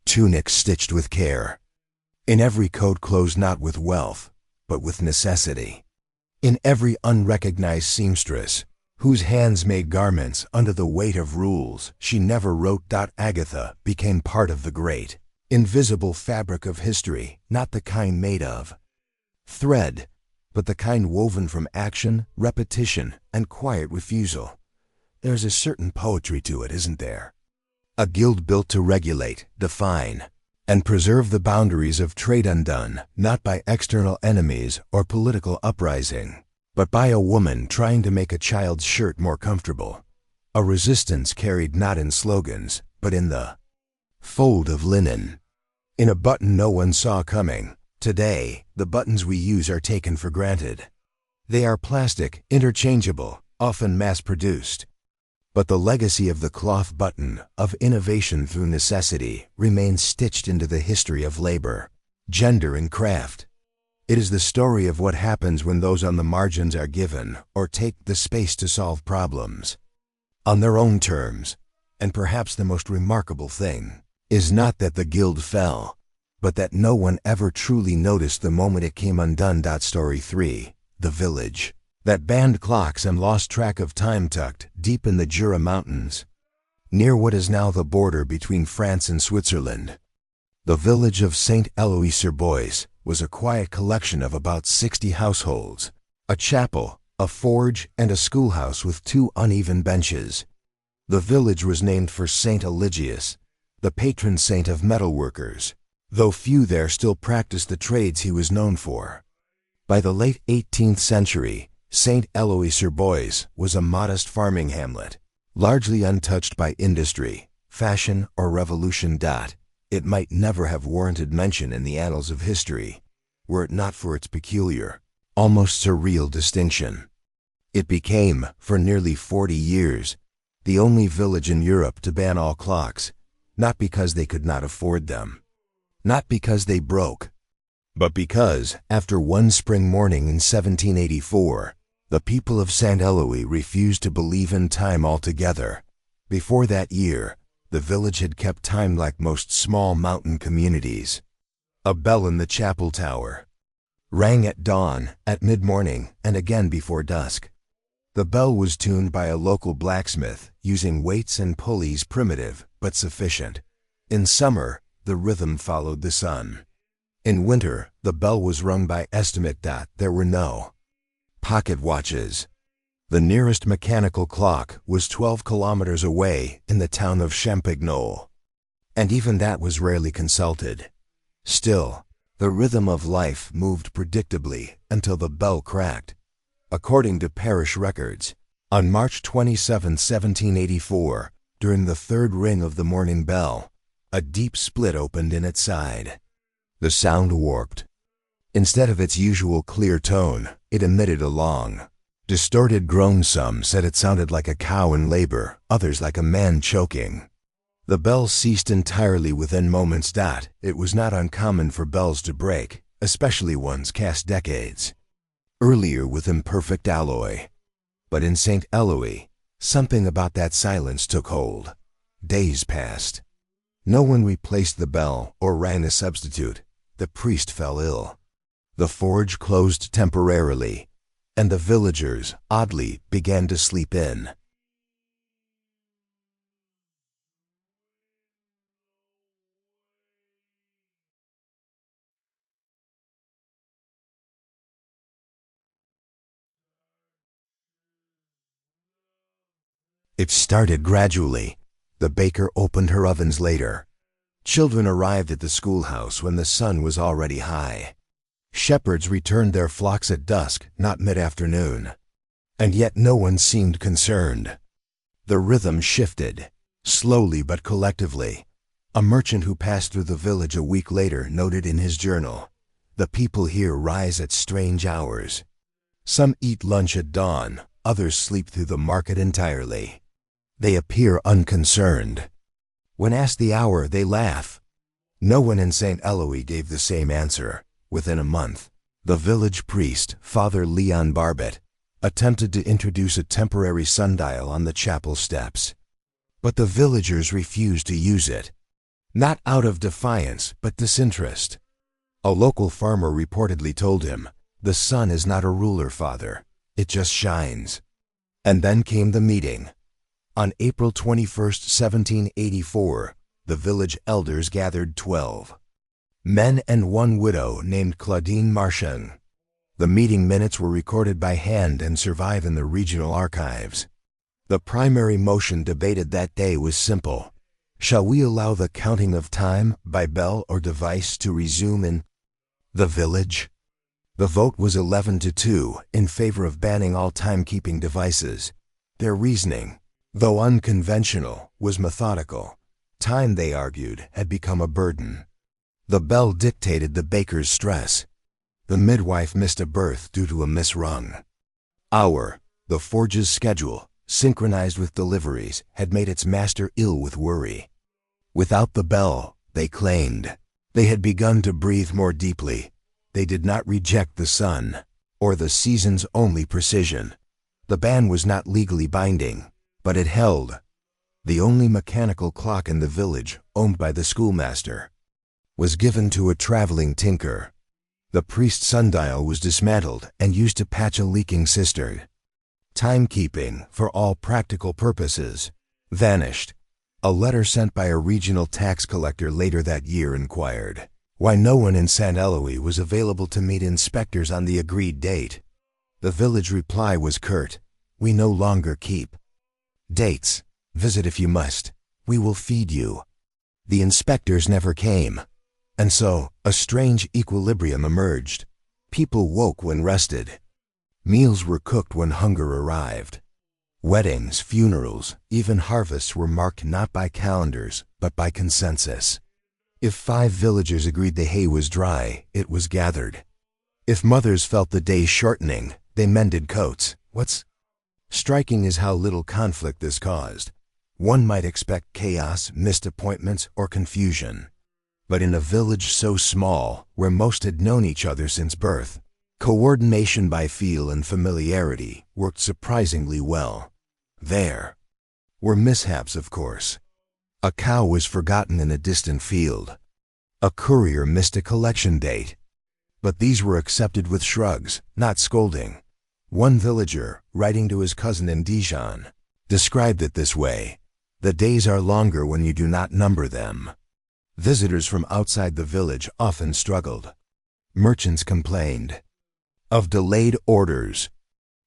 tunic stitched with care. In every coat closed not with wealth, but with necessity. In every unrecognized seamstress, whose hands made garments under the weight of rules she never wrote. Agatha became part of the great, invisible fabric of history, not the kind made of thread, but the kind woven from action, repetition, and quiet refusal. There's a certain poetry to it, isn't there? A guild built to regulate, define, and preserve the boundaries of trade, undone not by external enemies or political uprising, but by a woman trying to make a child's shirt more comfortable. A resistance carried not in slogans, but in the fold of linen, in a button no one saw coming. Today, the buttons we use are taken for granted. They are plastic, interchangeable, often mass-produced. But the legacy of the cloth button, of innovation through necessity, remains stitched into the history of labor, gender, and craft. It is the story of what happens when those on the margins are given or take the space to solve problems on their own terms. And perhaps the most remarkable thing is not that the guild fell, but that no one ever truly noticed the moment it came undone. Story 3. The village that banned clocks and lost track of time, tucked deep in the Jura Mountains, near what is now the border between France and Switzerland. The village of St. Eloy-sur-Bois was a quiet collection of about 60 households, a chapel, a forge, and a schoolhouse with 2 uneven benches. The village was named for St. Eligius, the patron saint of metalworkers, though few there still practiced the trades he was known for. By the late 18th century, St. Eloy-sur-Bois was a modest farming hamlet, largely untouched by industry, fashion, or revolution. It might never have warranted mention in the annals of history, were it not for its peculiar, almost surreal distinction. It became, for nearly 40 years, the only village in Europe to ban all clocks, not because they could not afford them, not because they broke, but because, after one spring morning in 1784, the people of St. Eloy refused to believe in time altogether. Before that year, the village had kept time like most small mountain communities. A bell in the chapel tower rang at dawn, at mid-morning, and again before dusk. The bell was tuned by a local blacksmith, using weights and pulleys primitive, but sufficient. In summer, the rhythm followed the sun. In winter, the bell was rung by estimate. There were no pocket watches. The nearest mechanical clock was 12 kilometers away in the town of Champagnole, and even that was rarely consulted. Still, the rhythm of life moved predictably until the bell cracked. According to parish records, on March 27, 1784, during the third ring of the morning bell, a deep split opened in its side. The sound warped. Instead of its usual clear tone, it emitted a long, distorted groan. Some said it sounded like a cow in labor, others like a man choking. The bell ceased entirely within moments. It was not uncommon for bells to break, especially ones cast decades earlier with imperfect alloy. But in St. Eloy, something about that silence took hold. Days passed. No one replaced the bell or rang a substitute. The priest fell ill. The forge closed temporarily, and the villagers, oddly, began to sleep in. It started gradually. The baker opened her ovens later. Children arrived at the schoolhouse when the sun was already high. Shepherds returned their flocks at dusk, not mid-afternoon. And yet no one seemed concerned. The rhythm shifted, slowly but collectively. A merchant who passed through the village a week later noted in his journal, "The people here rise at strange hours. Some eat lunch at dawn, others sleep through the market entirely. They appear unconcerned. When asked the hour, they laugh." No one in St. Eloy gave the same answer. Within a month, the village priest, Father Leon Barbet, attempted to introduce a temporary sundial on the chapel steps. But the villagers refused to use it, not out of defiance, but disinterest. A local farmer reportedly told him, "The sun is not a ruler, Father. It just shines." And then came the meeting. On April 21, 1784, the village elders gathered 12 men and one widow named Claudine Marchand. The meeting minutes were recorded by hand and survive in the regional archives. The primary motion debated that day was simple. Shall we allow the counting of time by bell or device to resume in the village? The vote was 11-2 in favor of banning all timekeeping devices. Their reasoning, though unconventional, was methodical. Time, they argued, had become a burden. The bell dictated the baker's stress. The midwife missed a birth due to a misrung hour. The forge's schedule, synchronized with deliveries, had made its master ill with worry. Without the bell, they claimed, they had begun to breathe more deeply. They did not reject the sun, or the season's only precision. The ban was not legally binding, but it held. The only mechanical clock in the village, owned by the schoolmaster, was given to a traveling tinker. The priest's sundial was dismantled and used to patch a leaking cistern. Timekeeping, for all practical purposes, vanished. A letter sent by a regional tax collector later that year inquired why no one in St. Eloy was available to meet inspectors on the agreed date. The village reply was curt: "We no longer keep dates. Visit if you must. We will feed you." The inspectors never came, and so a strange equilibrium emerged. People woke when rested. Meals were cooked when hunger arrived. Weddings, funerals, even harvests were marked not by calendars, but by consensus. If 5 villagers agreed the hay was dry, it was gathered. If mothers felt the day shortening, they mended coats. What's Striking is how little conflict this caused. One might expect chaos, missed appointments, or confusion. But in a village so small, where most had known each other since birth, coordination by feel and familiarity worked surprisingly well. There were mishaps, of course. A cow was forgotten in a distant field. A courier missed a collection date. But these were accepted with shrugs, not scolding. One villager, writing to his cousin in Dijon, described it this way: "The days are longer when you do not number them." Visitors from outside the village often struggled. Merchants complained of delayed orders.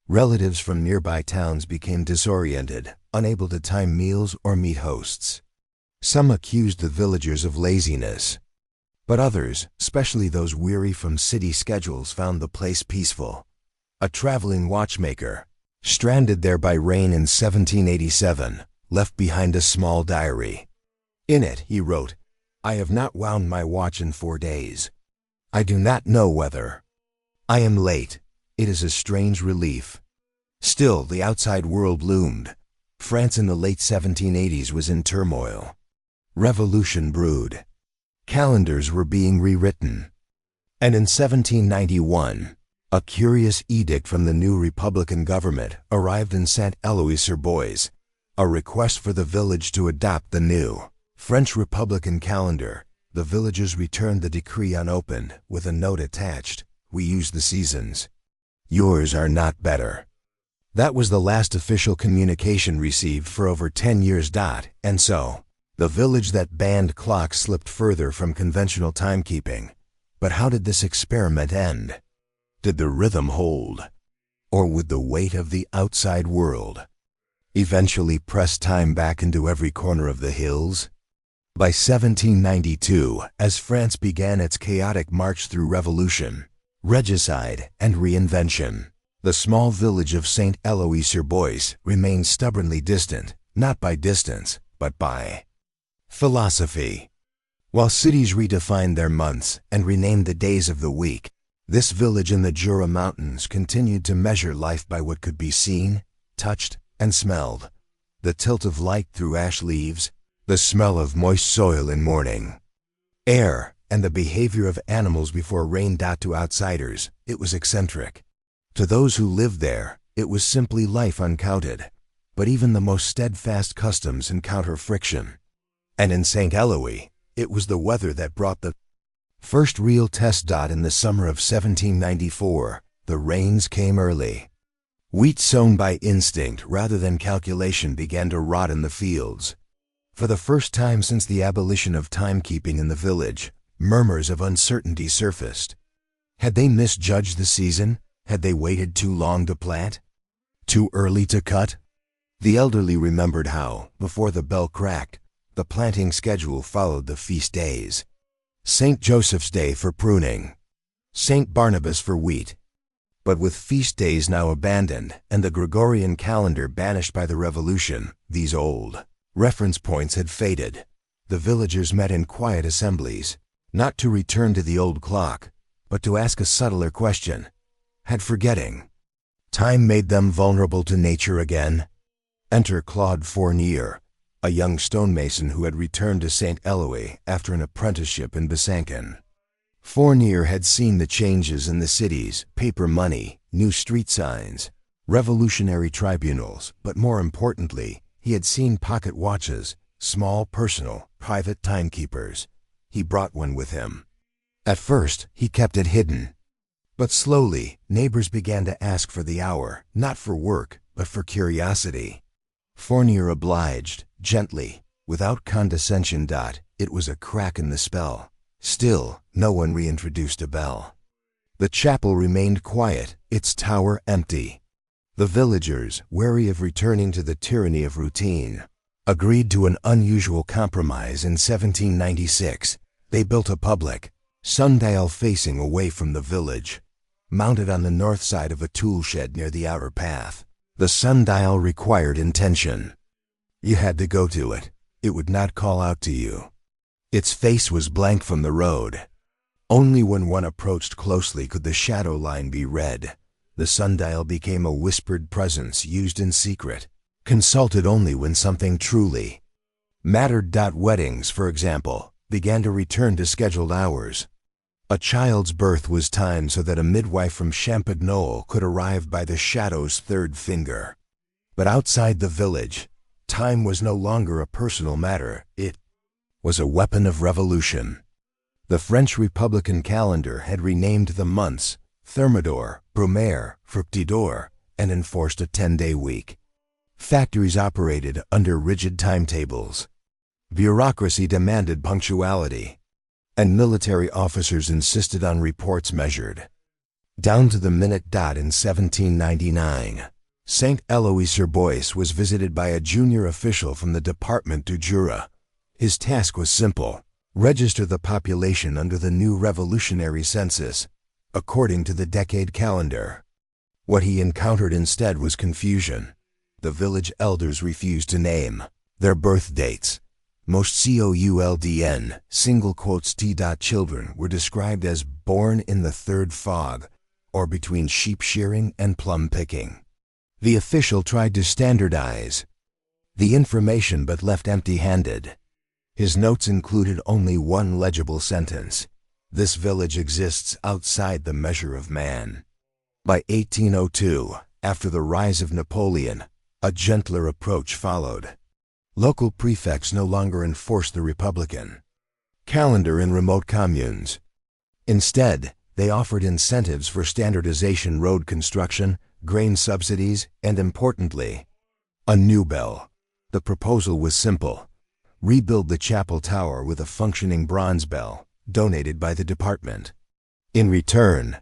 Relatives from nearby towns became disoriented, unable to time meals or meet hosts. Some accused the villagers of laziness, but others, especially those weary from city schedules, found the place peaceful. A traveling watchmaker, stranded there by rain in 1787, left behind a small diary. In it, he wrote, "I have not wound my watch in 4 days. I do not know whether I am late. It is a strange relief." Still, the outside world loomed. France in the late 1780s was in turmoil. Revolution brewed. Calendars were being rewritten. And in 1791, a curious edict from the new Republican government arrived in Saint-Héloïse-sur-Bois, a request for the village to adopt the new French Republican calendar. The villagers returned the decree unopened, with a note attached: "We use the seasons. Yours are not better." That was the last official communication received for over 10 years. And so, the village that banned clocks slipped further from conventional timekeeping. But how did this experiment end? Did the rhythm hold? Or would the weight of the outside world eventually press time back into every corner of the hills? By 1792, as France began its chaotic march through revolution, regicide, and reinvention, the small village of Saint-Héloïse-sur-Bois remained stubbornly distant, not by distance, but by philosophy. While cities redefined their months and renamed the days of the week, this village in the Jura Mountains continued to measure life by what could be seen, touched, and smelled: the tilt of light through ash leaves, the smell of moist soil in morning air, and the behavior of animals before rain. To outsiders, it was eccentric. To those who lived there, it was simply life uncounted. But even the most steadfast customs encounter friction. And in St. Héloïse, it was the weather that brought the first real test. In the summer of 1794, the rains came early. Wheat sown by instinct rather than calculation began to rot in the fields. For the first time since the abolition of timekeeping in the village, murmurs of uncertainty surfaced. Had they misjudged the season? Had they waited too long to plant? Too early to cut? The elderly remembered how, before the bell cracked, the planting schedule followed the feast days. St. Joseph's Day for pruning, St. Barnabas for wheat. But with feast days now abandoned and the Gregorian calendar banished by the Revolution, these old reference points had faded. The villagers met in quiet assemblies, not to return to the old clock, but to ask a subtler question: had forgetting time made them vulnerable to nature again? Enter Claude Fournier, a young stonemason who had returned to St. Héloïse after an apprenticeship in Besançon. Fournier had seen the changes in the cities: paper money, new street signs, revolutionary tribunals, but more importantly, he had seen pocket watches, small personal, private timekeepers. He brought one with him. At first, he kept it hidden. But slowly, neighbors began to ask for the hour, not for work, but for curiosity. Fournier obliged, gently, without condescension. It was a crack in the spell. Still, no one reintroduced a bell. The chapel remained quiet, its tower empty. The villagers, wary of returning to the tyranny of routine, agreed to an unusual compromise. In 1796, they built a public sundial facing away from the village, mounted on the north side of a tool shed near the outer path. The sundial required intention. You had to go to it. It would not call out to you. Its face was blank from the road. Only when one approached closely could the shadow line be read. The sundial became a whispered presence used in secret, consulted only when something truly mattered. Weddings, for example, began to return to scheduled hours. A child's birth was timed so that a midwife from Champagnole could arrive by the shadow's third finger. But outside the village, time was no longer a personal matter. It was a weapon of revolution. The French Republican calendar had renamed the months Thermidor, Brumaire, Fructidor, and enforced a 10-day week. Factories operated under rigid timetables. Bureaucracy demanded punctuality, and military officers insisted on reports measured down to the minute. In 1799, Saint Eloy-sur-Bois was visited by a junior official from the Department du Jura. His task was simple: register the population under the new revolutionary census, according to the decade calendar. What he encountered instead was confusion. The village elders refused to name their birth dates. Most COULDN, single quotes T. children were described as born in the third fog, or between sheep shearing and plum picking. The official tried to standardize the information but left empty-handed. His notes included only one legible sentence: "This village exists outside the measure of man." By 1802, after the rise of Napoleon, a gentler approach followed. Local prefects no longer enforced the Republican calendar in remote communes. Instead, they offered incentives for standardization, road construction, grain subsidies, and importantly, a new bell. The proposal was simple: rebuild the chapel tower with a functioning bronze bell, donated by the department. In return,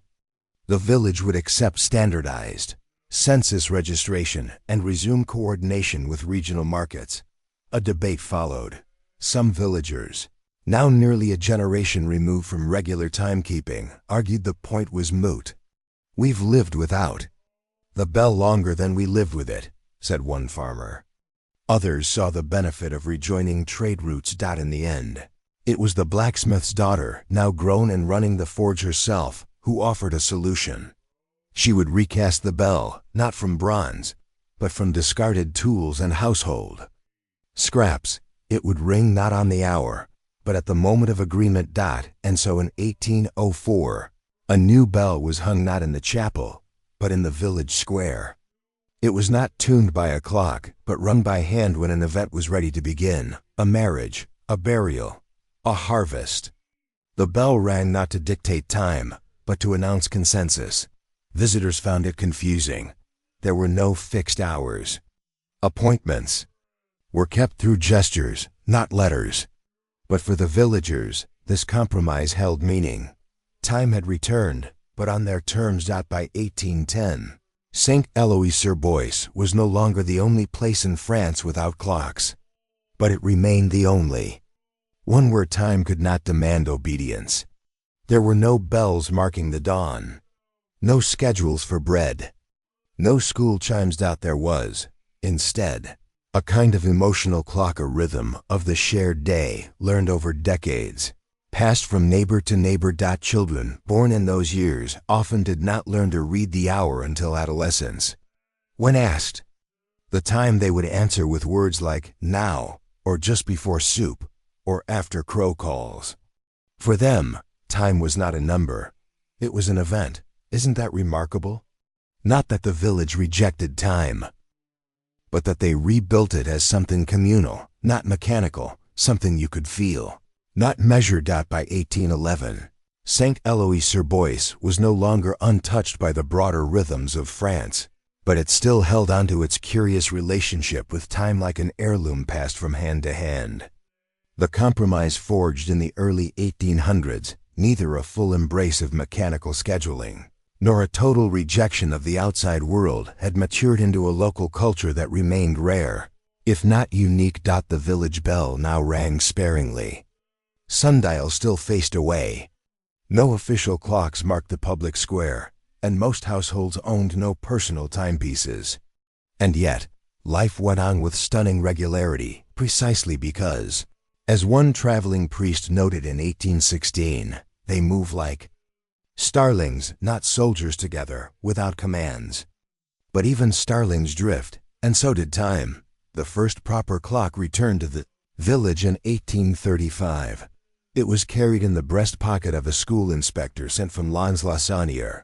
the village would accept standardized census registration and resume coordination with regional markets. A debate followed. Some villagers, now nearly a generation removed from regular timekeeping, argued the point was moot. "We've lived without the bell longer than we lived with it," said one farmer. Others saw the benefit of rejoining trade routes. In the end, it was the blacksmith's daughter, now grown and running the forge herself, who offered a solution. She would recast the bell, not from bronze, but from discarded tools and household scraps. It would ring not on the hour, but at the moment of agreement. And so in 1804, a new bell was hung not in the chapel, but in the village square. It was not tuned by a clock, but rung by hand when an event was ready to begin: a marriage, a burial, a harvest. The bell rang not to dictate time, but to announce consensus. Visitors found it confusing. There were no fixed hours. Appointments were kept through gestures, not letters. But for the villagers, this compromise held meaning. Time had returned, but on their terms. By 1810, Saint Eloy-sur-Bois was no longer the only place in France without clocks, but it remained the only one where time could not demand obedience. There were no bells marking the dawn, no schedules for bread, no school chimes. There was, instead, a kind of emotional clock, a rhythm of the shared day, learned over decades, passed from neighbor to neighbor. Children born in those years often did not learn to read the hour until adolescence. When asked the time, they would answer with words like "now," or "just before soup," or "after crow calls." For them, time was not a number. It was an event. Isn't that remarkable? Not that the village rejected time, but that they rebuilt it as something communal, not mechanical, something you could feel, not measured. By 1811, Saint Eloy-sur-Bois was no longer untouched by the broader rhythms of France, but it still held onto its curious relationship with time like an heirloom passed from hand to hand. The compromise forged in the early 1800s, neither a full embrace of mechanical scheduling nor a total rejection of the outside world, had matured into a local culture that remained rare, if not unique. The village bell now rang sparingly. Sundials still faced away. No official clocks marked the public square, and most households owned no personal timepieces. And yet, life went on with stunning regularity, precisely because, as one traveling priest noted in 1816, they move like Starlings, not soldiers together, without commands. But even starlings drift, and so did time. The first proper clock returned to the village in 1835. It was carried in the breast pocket of a school inspector sent from Lons-la-Saunière.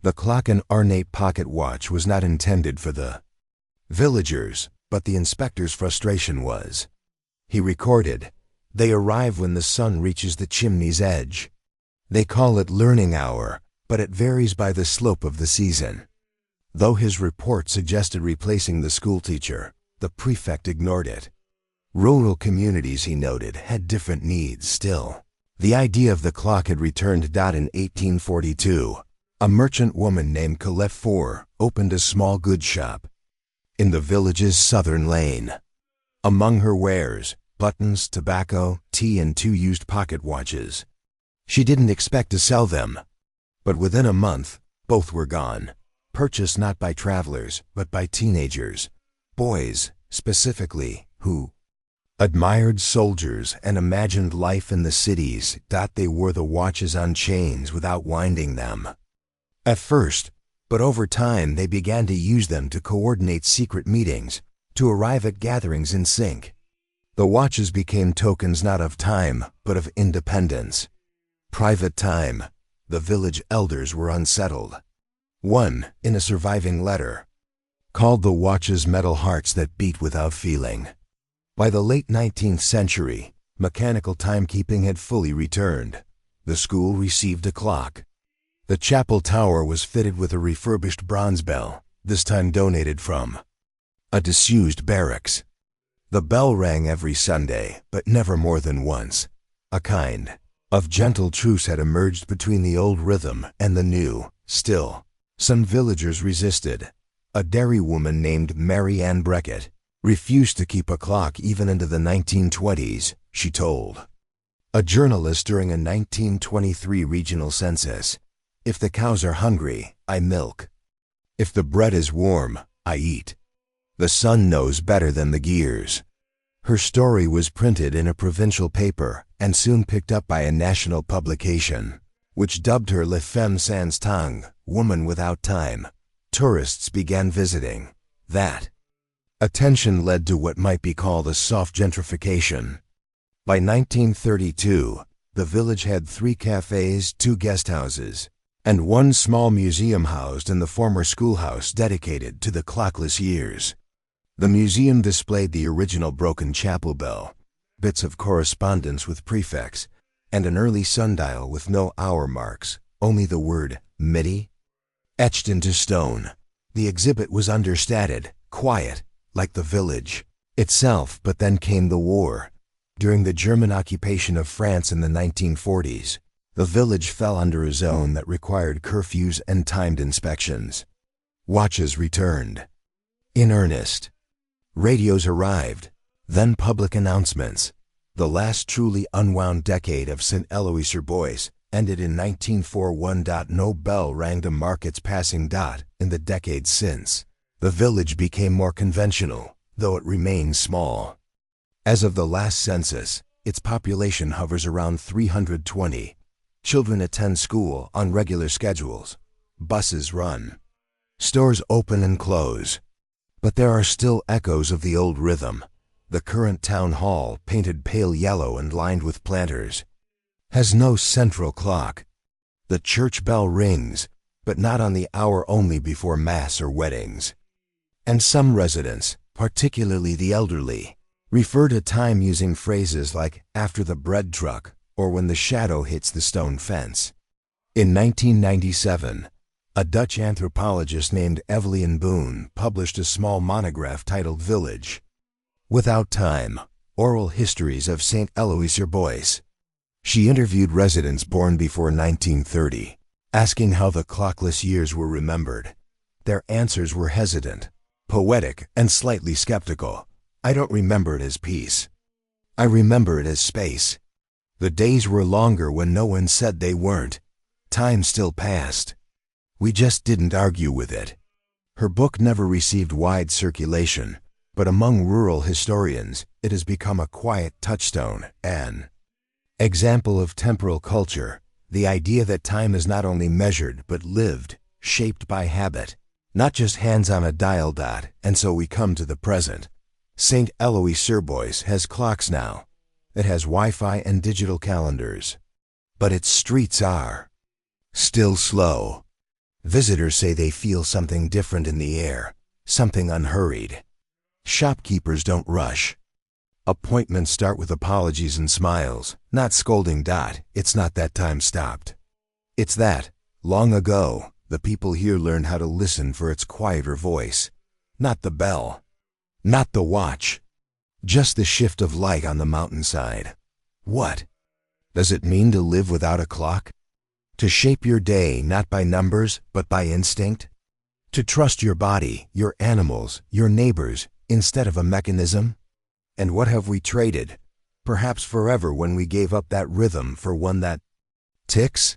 The clock, an ornate pocket watch, was not intended for the villagers, but the inspector's frustration was. He recorded, "They arrive when the sun reaches the chimney's edge. They call it learning hour, but it varies by the slope of the season." Though his report suggested replacing the schoolteacher, the prefect ignored it. Rural communities, he noted, had different needs still. The idea of the clock had returned. In 1842, a merchant woman named Colette Four opened a small goods shop in the village's southern lane. Among her wares, buttons, tobacco, tea, and 2 used pocket watches. She didn't expect to sell them, but within a month, both were gone. Purchased not by travelers, but by teenagers. Boys, specifically, who admired soldiers and imagined life in the cities. They wore the watches on chains without winding them. At first, but over time they began to use them to coordinate secret meetings, to arrive at gatherings in sync. The watches became tokens not of time, but of independence. Private time. The village elders were unsettled. One, in a surviving letter, called the watches metal hearts that beat without feeling. By the late 19th century, mechanical timekeeping had fully returned. The school received a clock. The chapel tower was fitted with a refurbished bronze bell, this time donated from a disused barracks. The bell rang every Sunday, but never more than once. A kind of gentle truce had emerged between the old rhythm and the new. Still, some villagers resisted. A dairywoman named Mary Ann Breckett refused to keep a clock even into the 1920s, she told a journalist during a 1923 regional census. "If the cows are hungry, I milk. If the bread is warm, I eat. The sun knows better than the gears." Her story was printed in a provincial paper and soon picked up by a national publication, which dubbed her Le Femme Sans Temps, woman without time. Tourists began visiting. That attention led to what might be called a soft gentrification. By 1932, the village had 3 cafes, 2 guest houses, and 1 small museum housed in the former schoolhouse dedicated to the clockless years. The museum displayed the original broken chapel bell, bits of correspondence with prefects, and an early sundial with no hour marks, only the word midi etched into stone. The exhibit was understated, quiet, like the village itself. But then came the war. During the German occupation of France in the 1940s, the village fell under a zone that required curfews and timed inspections. Watches returned. In earnest. Radios arrived, then public announcements. The last truly unwound decade of St. Aloys-sur-Bois ended in 1941. No bell rang to mark its passing. In the decades since, the village became more conventional, though it remains small. As of the last census, its population hovers around 320. Children attend school on regular schedules. Buses run. Stores open and close. But there are still echoes of the old rhythm. The current town hall, painted pale yellow and lined with planters, has no central clock. The church bell rings, but not on the hour, only before Mass or weddings. And some residents, particularly the elderly, refer to time using phrases like "after the bread truck" or "when the shadow hits the stone fence." In 1997, a Dutch anthropologist named Evelien Boone published a small monograph titled Village Without Time, Oral Histories of St. Aloys-sur-Bois. She interviewed residents born before 1930, asking how the clockless years were remembered. Their answers were hesitant, poetic, and slightly skeptical. "I don't remember it as peace. I remember it as space. The days were longer when no one said they weren't. Time still passed. We just didn't argue with it." Her book never received wide circulation, but among rural historians, it has become a quiet touchstone, an example of temporal culture The idea that time is not only measured but lived, shaped by habit, not just hands on a dial dot, and so we come to the present. St. Eloy Surbois has clocks now. It has Wi-Fi and digital calendars. But its streets are still slow. Visitors say they feel something different in the air, something unhurried. Shopkeepers don't rush. Appointments start with apologies and smiles, not scolding. It's not that time stopped. It's that, long ago, the people here learned how to listen for its quieter voice. Not the bell. Not the watch. Just the shift of light on the mountainside. What does it mean to live without a clock? To shape your day not by numbers, but by instinct? To trust your body, your animals, your neighbors, instead of a mechanism? And what have we traded, perhaps forever, when we gave up that rhythm for one that ticks?